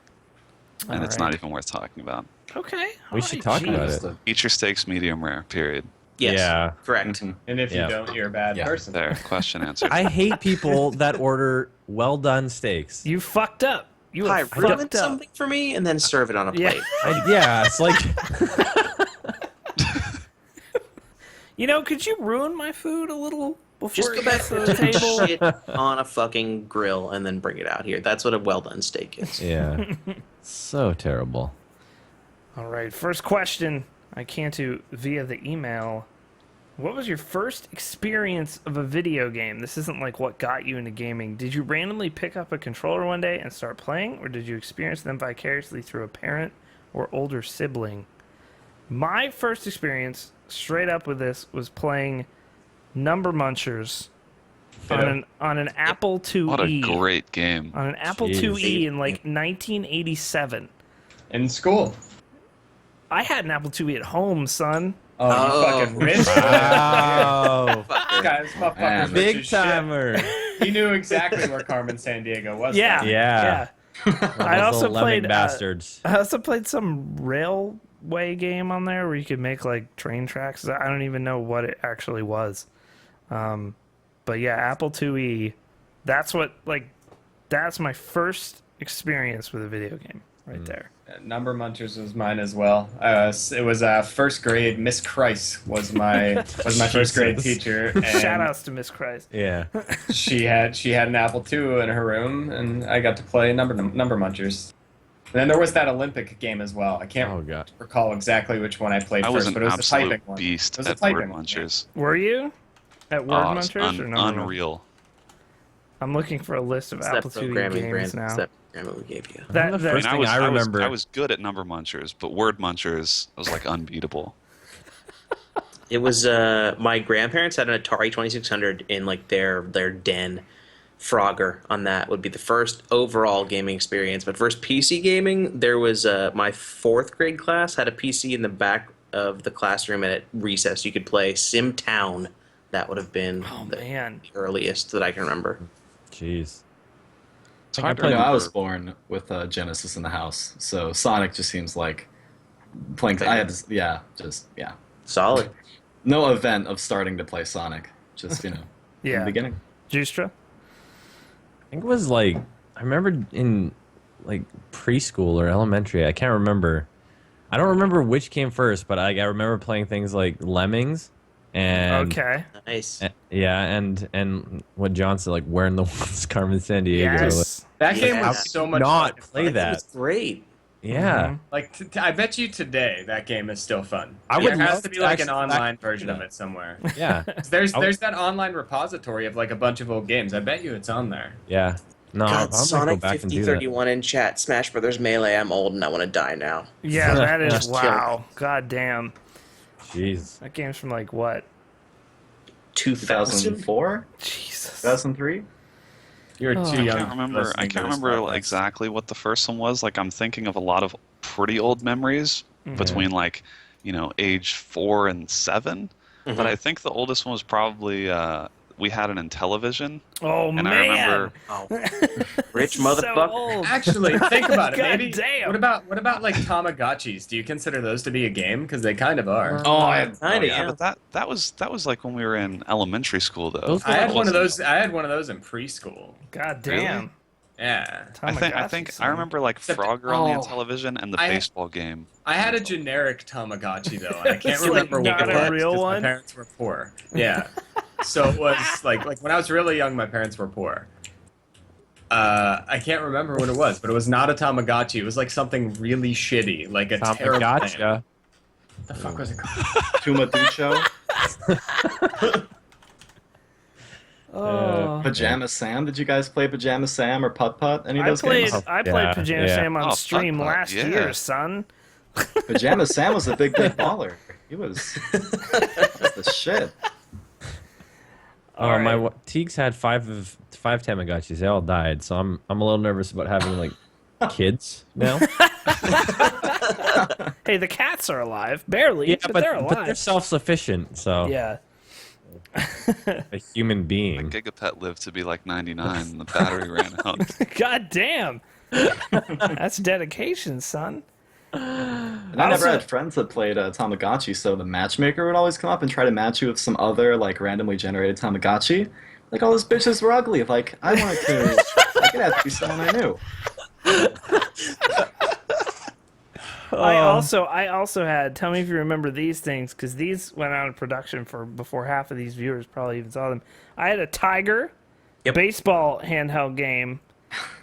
And it's Alright. not even worth talking about. Okay. We should talk about it. Eat your steaks medium rare, period. Yes. Yeah. Correct. Mhm. And if Yeah. you don't, you're a bad Yeah. person. There, question answered. I hate people that order well done steaks. You fucked up. You Hi, have ruin fucked up. something for me and then serve it on a Yeah. plate. Yeah, it's like You know, could you ruin my food a little before Just it go back gets to to the the table? shit on a fucking grill and then bring it out here. That's what a well done steak is. yeah, so terrible. All right, first question I can to via the email. What was your first experience of a video game? This isn't like what got you into gaming. Did you randomly pick up a controller one day and start playing, or did you experience them vicariously through a parent or older sibling? My first experience, straight up with this, was playing Number Munchers on an Apple IIe. What a great game. On an Apple Jeez. IIe in like 1987. In school. I had an Apple IIe at home, son. Oh, you Oh. fucking rich. Wow, Guys, motherfuckers Man. rich big as shit. timer. He knew exactly where Carmen San Diego was. Yeah. from. Yeah. I Those also little lemming played. bastards. I also played some railway game on there where you could make like train tracks. I don't even know what it actually was. But yeah, Apple IIe. That's my first experience with a video game right there. Number Munchers was mine as well. It was first grade. Miss Christ was my first grade Jesus. teacher. And Shout outs to Miss Christ. Yeah. she had an Apple II in her room, and I got to play Number Munchers. And then there was that Olympic game as well. I can't Oh god. recall exactly which one I played I was first, an but it was the absolute typing one. beast It was a at Word typing one, Munchers. Were you at Word Oh, it's Munchers or no? unreal. I'm looking for a list of It's Apple that IIe programming games brand. now. It's that programming we gave you. That, The that- first thing I remember- I was good at Number Munchers, but Word Munchers was like unbeatable. It was my grandparents had an Atari 2600 in like their den. Frogger on that would be the first overall gaming experience. But first PC gaming, there was my fourth grade class had a PC in the back of the classroom, and at recess you could play Sim Town. That would have been Oh the man. earliest that I can remember. Jeez. It's I hard to played- I remember. was born with Genesis in the house, so Sonic just seems like playing. I had yeah. Solid. No event of starting to play Sonic. Just in the Yeah. beginning. Juicetra? I think it was like I remember in like preschool or elementary. I can't remember. I don't remember which came first, but I remember playing things like Lemmings, and Okay. Nice. yeah, and what John said, like Where in the World's Carmen San Diego. Yes. That game Yeah. was so much Not fucking play fun. that. It's great. Yeah, Like, I bet you today that game is still fun. I would There has love to be to like an actually online back- version of yeah. it somewhere. yeah, 'Cause There's I would- there's that online repository of like a bunch of old games. I bet you it's on there. yeah. No, I'm God, gonna go Sonic back and do that. 5031 in chat. Smash Brothers Melee. I'm old and I want to die now. Yeah, that is Just wow. God damn. Jeez. That game's from like what? 2000. 2004, Jesus. 2003. You're Oh, too I young. can't remember. I listening to can't this remember podcast. exactly what the first one was. Like I'm thinking of a lot of pretty old memories between like, age 4 and 7. But I think the oldest one was probably we had an Intellivision, Oh and man. I remember Oh, rich So motherfucker. old. Actually, think about it. God Maybe. damn. What about like Tamagotchis? Do you consider those to be a game? Because they kind of are. Oh, I had, Kinda, yeah, yeah. but that was like when we were in elementary school though. Those I had That one of wasn't- those. I had one of those in preschool. God damn. Yeah. I think Tamagotchi, I remember like Except- Frogger on the oh, Intellivision and the I- baseball game. I had a generic Tamagotchi though, and I can't It's, like, remember not what it a was real because one? my parents were poor. Yeah. So it was like when I was really young, my parents were poor. I can't remember what it was, but it was not a Tamagotchi. It was like something really shitty, like a terrible name. Gotcha. What the fuck was it called? Tumaducho, Oh. Pajama Sam. Did you guys play Pajama Sam or Putt Putt? Any of I those played games? Yeah, Pajama yeah. Sam on Oh, stream Putt-Putt, last yeah. year, son. Pajama Sam was a big baller. He was the shit. Oh, All my right. Teagues had five Tamagotchis. They all died, so I'm a little nervous about having like kids now. Hey, the cats are alive. Barely, Yeah, but they're alive. but they're self-sufficient, so Yeah. a human being. Gigapet lived to be like 99 and the battery ran out. God damn. That's dedication, son. And I never Also- had friends that played Tamagotchi, so the matchmaker would always come up and try to match you with some other like randomly generated Tamagotchi. Like all those bitches were ugly. Like I wanted to, like it had to be someone I knew. I also had. Tell me if you remember these things, because these went out of production for before half of these viewers probably even saw them. I had a Tiger Yep. baseball handheld game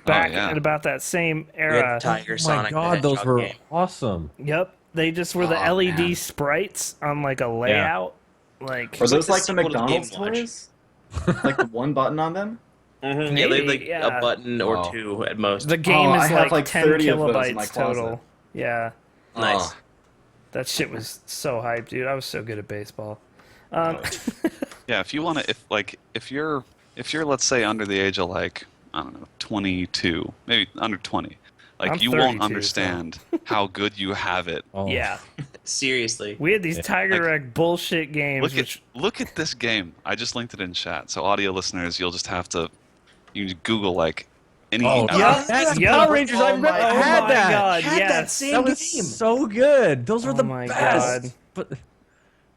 back yeah. at about that same We had era. Tiger, Oh my Sonic, the god, those Hedgehog were game. awesome. Yep, they just were the Oh, LED man. sprites on like a layout. Like Were those the like the sequel to the McDonald's Game Watch. toys? Like the one button on them? Mm-hmm. Yeah, they have like Maybe, yeah. a button or Oh. two at most. the game I is have, like like, 10 30 of those in my kilobytes closet. total. Yeah, Nice. Oh. that shit was so hyped, dude. I was so good at baseball. Yeah, if you want to, if you're let's say under the age of like I don't know 22, maybe under 20, like I'm you 32, won't understand how good you have it. Oh. Yeah, Seriously. we had these Tiger Like, Wreck bullshit games, which Look at this game. I just linked it in chat. So audio listeners, you'll just have to you google like any. Oh, Yeah. that's Yeah. Power Rangers. I Oh my- had oh my that. God, Had that yes. same That was game. so good. Those were Oh the my best. God. But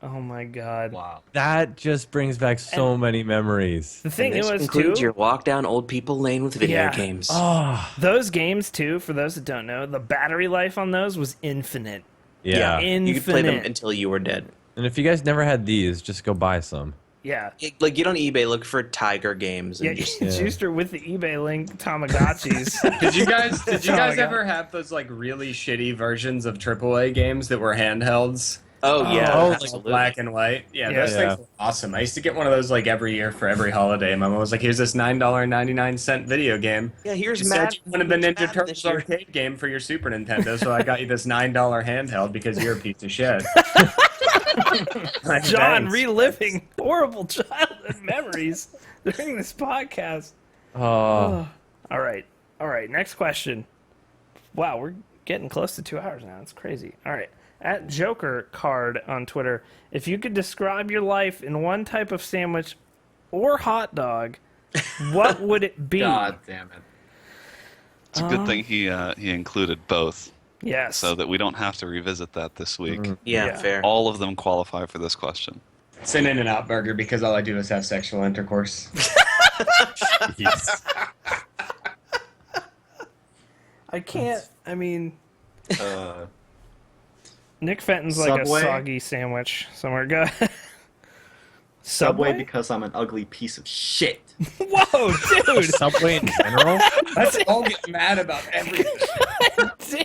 oh my god. Wow. that just brings back so many memories. The thing And this was includes too, your walk down old people lane with video Yeah. games. Oh, those games too, for those that don't know, the battery life on those was infinite. yeah. You could play them Infinite. until you were dead. And if you guys never had these, just go buy some. Yeah. Like get on eBay, look for Tiger games, Yeah, and just Juicetra with the eBay link Tamagotchis. Did you guys Oh my God. ever have those like really shitty versions of AAA games that were handhelds? oh yeah, Oh, absolutely. Black and white. Yeah, Yeah. those Yeah. things were awesome. I used to get one of those like every year for every holiday. My mom was like, "Here's this $9.99 video game." Yeah, here's You said Matt. you wanted the Ninja Matt Turtles this year. arcade game for your Super Nintendo, so I got you this $9 handheld because you're a piece of shit. Like, John thanks. reliving horrible childhood memories during this podcast. Oh, All right. Next question. Wow, we're getting close to 2 hours now. It's crazy. All right. At Joker Card on Twitter, if you could describe your life in one type of sandwich or hot dog, what would it be? God damn it. It's a good thing he included both, Yes. so that we don't have to revisit that this week. Yeah, fair. All of them qualify for this question. It's an In-N-Out burger because all I do is have sexual intercourse. I can't. I mean, Uh, Nick Fenton's like Subway? a soggy sandwich somewhere. Go ahead. Subway because I'm an ugly piece of shit. Whoa, dude! Subway in general? Let's all get mad about everything.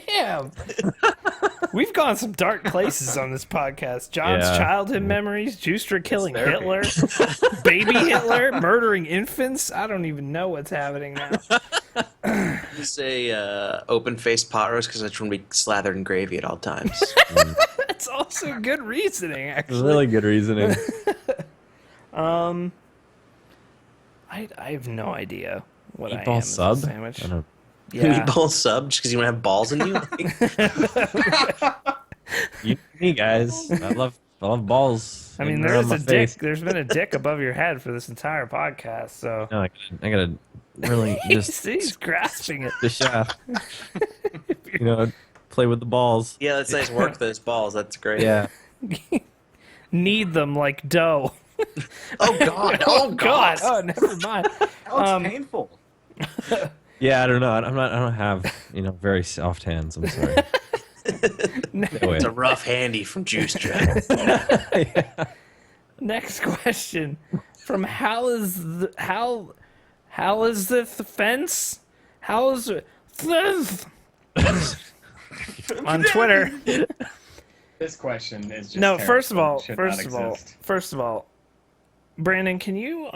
Damn! We've gone some dark places on this podcast. John's Yeah. childhood memories, Juicetra killing therapy. Hitler, baby Hitler, murdering infants. I don't even know what's happening now. You say open-faced pot roast because I just want to be slathered in gravy at all times. That's also good reasoning, actually. Really good reasoning. I have no idea what I am Meatball as a sub? sandwich. I don't Yeah. Meatball sub just because you want to have balls in you? You know me, guys. I love balls. I mean, in there around is my a dick. face. There's been a dick above your head for this entire podcast, so No, I gotta really just he's grasping it. the shaft. Play with the balls. Yeah, that's nice work, those balls. That's great. Yeah. Knead them like dough. Oh, God. Oh, God. Oh, never mind. Oh, it's painful. Yeah, I don't know. I don't have very soft hands. I'm sorry. Anyway. It's a rough handy from Juicetra. Yeah. Next question from Hal is the fence? How is it on Twitter? This question is just No, terrible. first of all, Should not exist. Brandon, can you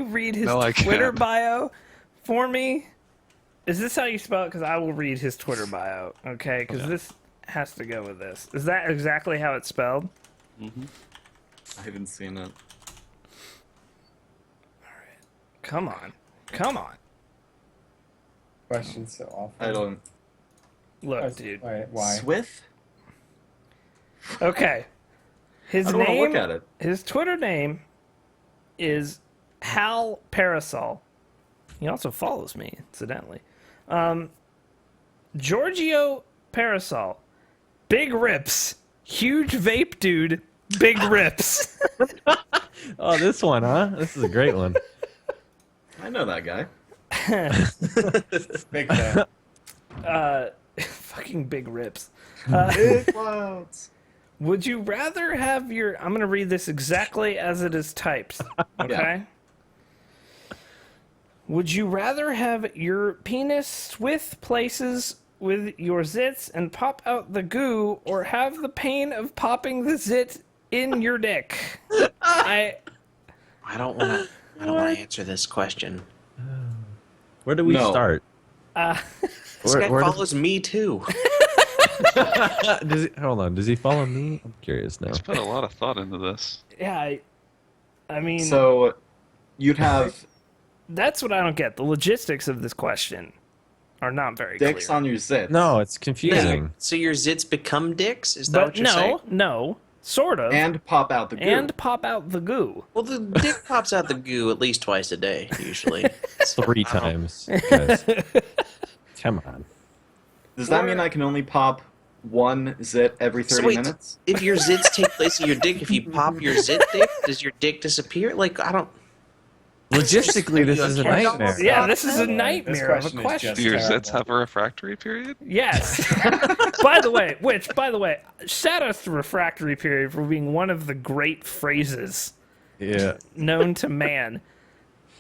read his No, I Twitter can't. bio for me? Is this how you spell it? Because I will read his Twitter bio, okay? Because this has to go with this. Is that exactly how it's spelled? I haven't seen it. Come on. Question's so awful. I don't. Look, dude. Why? Swith? Okay. His I don't want to name, look at it. his Twitter name is Hal Parasol. He also follows me, incidentally. Giorgio Parasol. Big rips. Huge vape dude. Big rips. Oh, this one, huh? This is a great one. I know that guy. Big fan. Fucking big rips. Big clouds. Would you rather have your... I'm going to read this exactly as it is typed. Okay? Would you rather have your penis swith places with your zits and pop out the goo, or have the pain of popping the zit in your dick? I don't want to answer this question. Where do we No. start? This guy follows me, too. Hold on. Does he follow me? I'm curious now. He's put a lot of thought into this. Yeah, I mean... So, you'd have That's what I don't get. The logistics of this question are not very dicks clear. on your zits. No, it's confusing. So your zits become dicks? Is that But what you're saying? no, sort of. And pop out the goo. And pop out the goo. Well, the dick pops out the goo at least twice a day, usually. 3 times. Guys. Come on. Does that mean I can only pop one zit every 30 So wait, minutes? if your zits take place in your dick, if you pop your zit dick, does your dick disappear? Like, I don't... Logistically, this is a nightmare. Yeah, this is a This nightmare of a question is question. just Do your terrible. zits have a refractory period? Yes. By the way, shout out to refractory period for being one of the great phrases Yeah. known to man.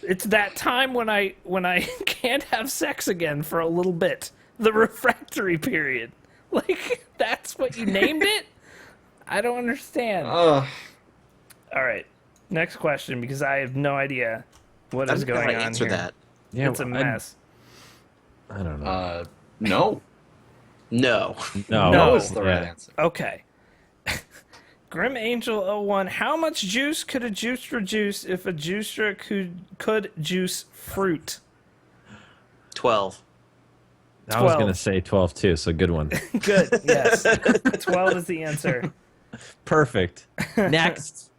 It's that time when I can't have sex again for a little bit. The refractory period. Like, that's what you named it? I don't understand. Ugh. All right. Next question, because I have no idea what I is don't know how going to on answer here. that. Yeah, It's a mess. I don't know. No. No. No. No is the right Yeah. answer. Okay. Grim Angel 01. How much juice could a Juicetra juice if a Juicetra could juice fruit? 12. I was 12. gonna say 12 too, so good one. Good. Yes. 12 is the answer. Perfect. Next.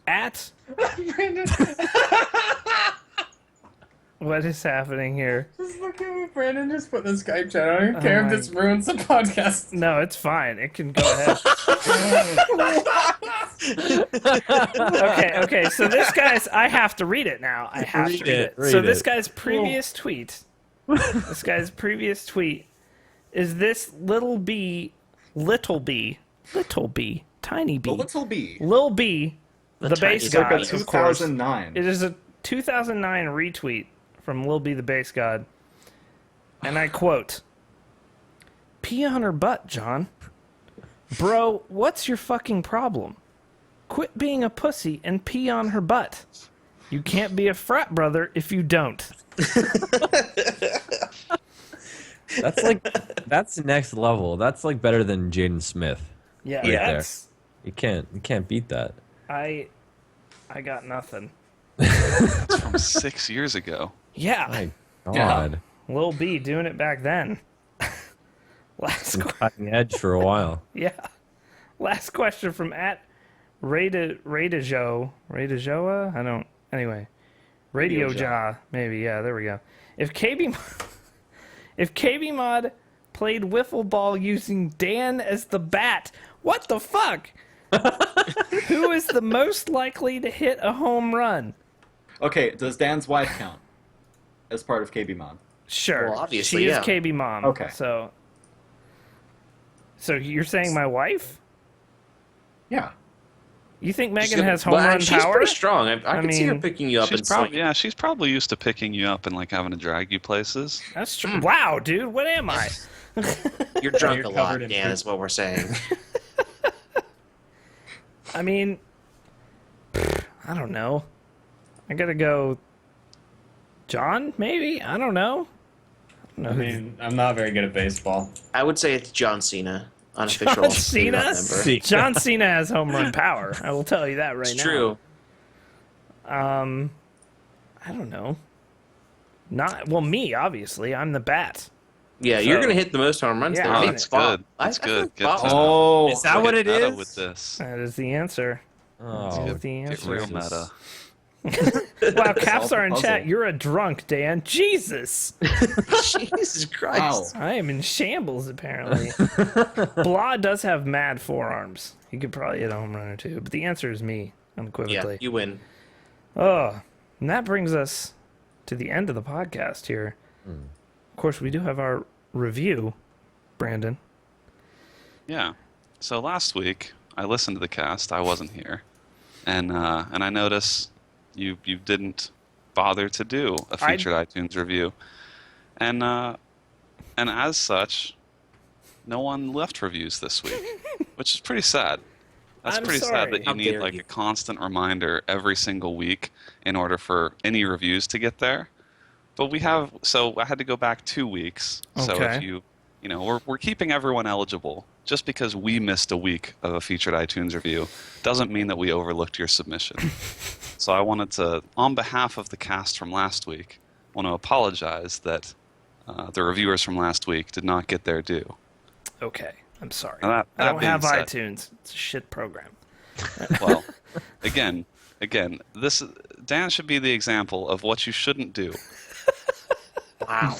At Brandon, what is happening here? just look at what Brandon just put in the Skype chat. I don't Oh care my- if this ruins the podcast. No, it's fine. It can go ahead. Okay. So this guy's. I have to read it now. I have to read it. So this guy's previous tweet. This guy's previous tweet is this little b, tiny b, The little B. Lil B, the tiny bass guy. god, Circa of course. 2009. It is a 2009 retweet from Lil B, the bass god, and I quote: "Pee on her butt, John. Bro, what's your fucking problem? Quit being a pussy and pee on her butt. You can't be a frat brother if you don't." That's next level. That's like better than Jaden Smith. Yeah, Yeah. that's You can't beat that. I got nothing. It's from 6 years ago. Yeah, My God. Lil B doing it back then. Been cutting edge for a while. Yeah. Last question from Radajoa? I don't. Anyway. Radio Jaw. Maybe. Yeah, there we go. If KBMOD played wiffle ball using Dan as the bat, what the fuck? Who is the most likely to hit a home run? Okay, does Dan's wife count as part of KBMOD? Sure. Well, obviously, she yeah. is KB Mom. Okay. So you're saying my wife? Yeah. You think Megan She's gonna- has home run she's power? pretty strong. I can see her mean, picking you up and She's probably used to picking you up and like having to drag you places. That's true. Wow, dude, what am I? You're drunk You're a lot, covered in Dan, poop. is what we're saying. I mean, I don't know. I gotta go. John, maybe? I don't know. I mean, I'm not very good at baseball. I would say it's John Cena, unofficial John Cena? member. John Cena has home run power. I will tell you that right It's now. true. I don't know. Not well, me obviously. I'm the bat. Yeah, you're gonna hit the most home runs. Yeah, there. I I mean, think that's Bob- good. I That's feel good. like Good Bob- to know. Oh, Is that what it Get meta is? with this. That is the answer. Oh, That's the Get answer. real meta. Wow, Caps the are in puzzle. chat. You're a drunk, Dan. Jesus. Jesus Christ. Wow. I am in shambles, apparently. Blah does have mad forearms. He could probably hit a home run or two, but the answer is me, Yeah, unequivocally. you win. Oh, and that brings us to the end of the podcast here. Of course, we do have our review, Brandon. Yeah. So last week I listened to the cast. I wasn't here, and I noticed you didn't bother to do a featured iTunes review, and as such, no one left reviews this week, which is pretty sad. That's I'm pretty sorry. sad that you How need dare like you. a constant reminder every single week in order for any reviews to get there. But so I had to go back 2 weeks. So Okay. if you know, we're keeping everyone eligible. Just because we missed a week of a featured iTunes review doesn't mean that we overlooked your submission. So I wanted to, on behalf of the cast from last week, want to apologize that the reviewers from last week did not get their due. Okay, I'm sorry. Now that I don't being have said- iTunes. It's a shit program. Well, again, this Dan should be the example of what you shouldn't do. Wow.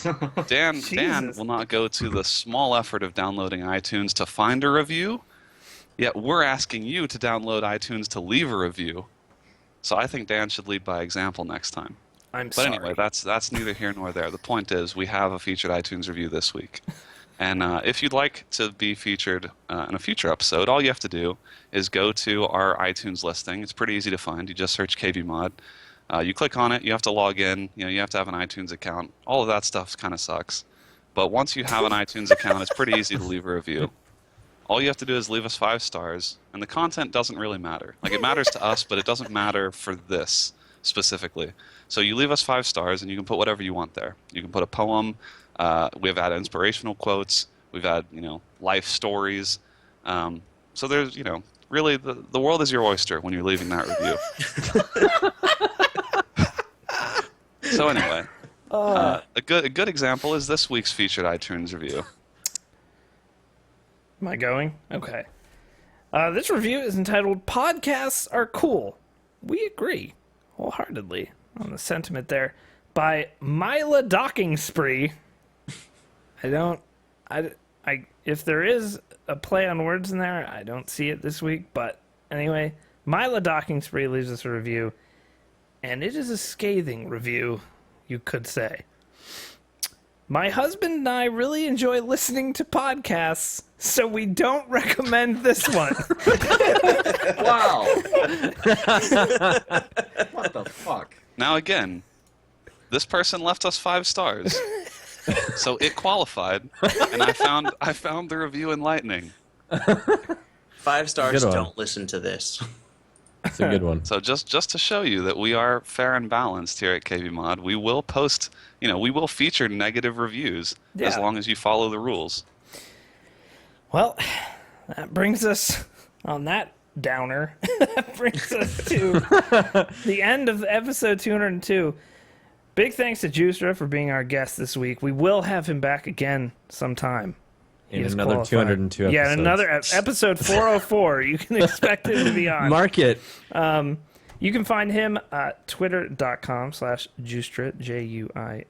Dan Jesus. will not go to the small effort of downloading iTunes to find a review, yet we're asking you to download iTunes to leave a review. So I think Dan should lead by example next time. I'm But sorry. anyway, that's neither here nor there. The point is, we have a featured iTunes review this week. And if you'd like to be featured in a future episode, all you have to do is go to our iTunes listing. It's pretty easy to find. You just search KBMOD. You click on it. You have to log in. You have to have an iTunes account. All of that stuff kind of sucks. But once you have an iTunes account, it's pretty easy to leave a review. All you have to do is leave us 5 stars, and the content doesn't really matter. Like, it matters to us, but it doesn't matter for this specifically. So you leave us 5 stars, and you can put whatever you want there. You can put a poem. We've had inspirational quotes. We've had, life stories. So there's, really the world is your oyster when you're leaving that review. So anyway, a good example is this week's featured iTunes review. Am I going? Okay. This review is entitled "Podcasts Are Cool." We agree wholeheartedly on the sentiment there, by Mila Docking Spree. If there is a play on words in there, I don't see it this week. But anyway, Mila Docking Spree leaves us a review, and it is a scathing review, you could say. My husband and I really enjoy listening to podcasts, so we don't recommend this one. Wow. What the fuck? Now again, this person left us 5 stars, so it qualified, and I found the review enlightening. 5 stars. Good one. Don't listen to this. It's a good one. So just to show you that we are fair and balanced here at KBMOD, we will post, we will feature negative reviews as Yeah. long as you follow the rules. Well, that brings us, on that downer, that brings us to the end of episode 202. Big thanks to Juicetra for being our guest this week. We will have him back again sometime. He In is another qualified. 202 episodes. Yeah, another episode 404. You can expect him to be on. Mark it. You can find him at twitter.com/Juicetra, Juicetra,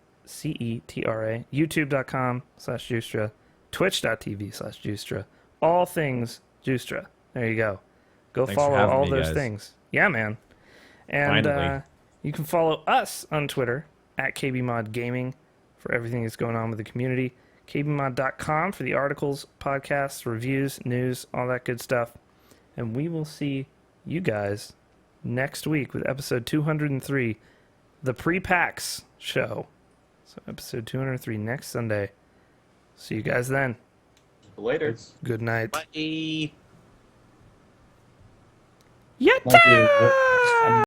youtube.com/Juicetra, twitch.tv/Juicetra. All things Juicetra. There you go. Go Thanks for follow having all me, those guys. things. Yeah, man. And Finally. you can follow us on Twitter at KBMOD Gaming for everything that's going on with the community. KBMOD.com for the articles, podcasts, reviews, news, all that good stuff. And we will see you guys next week with episode 203, the Pre-PAX show. So episode 203 next Sunday. See you guys then. Later. Good night. Bye. Yatta!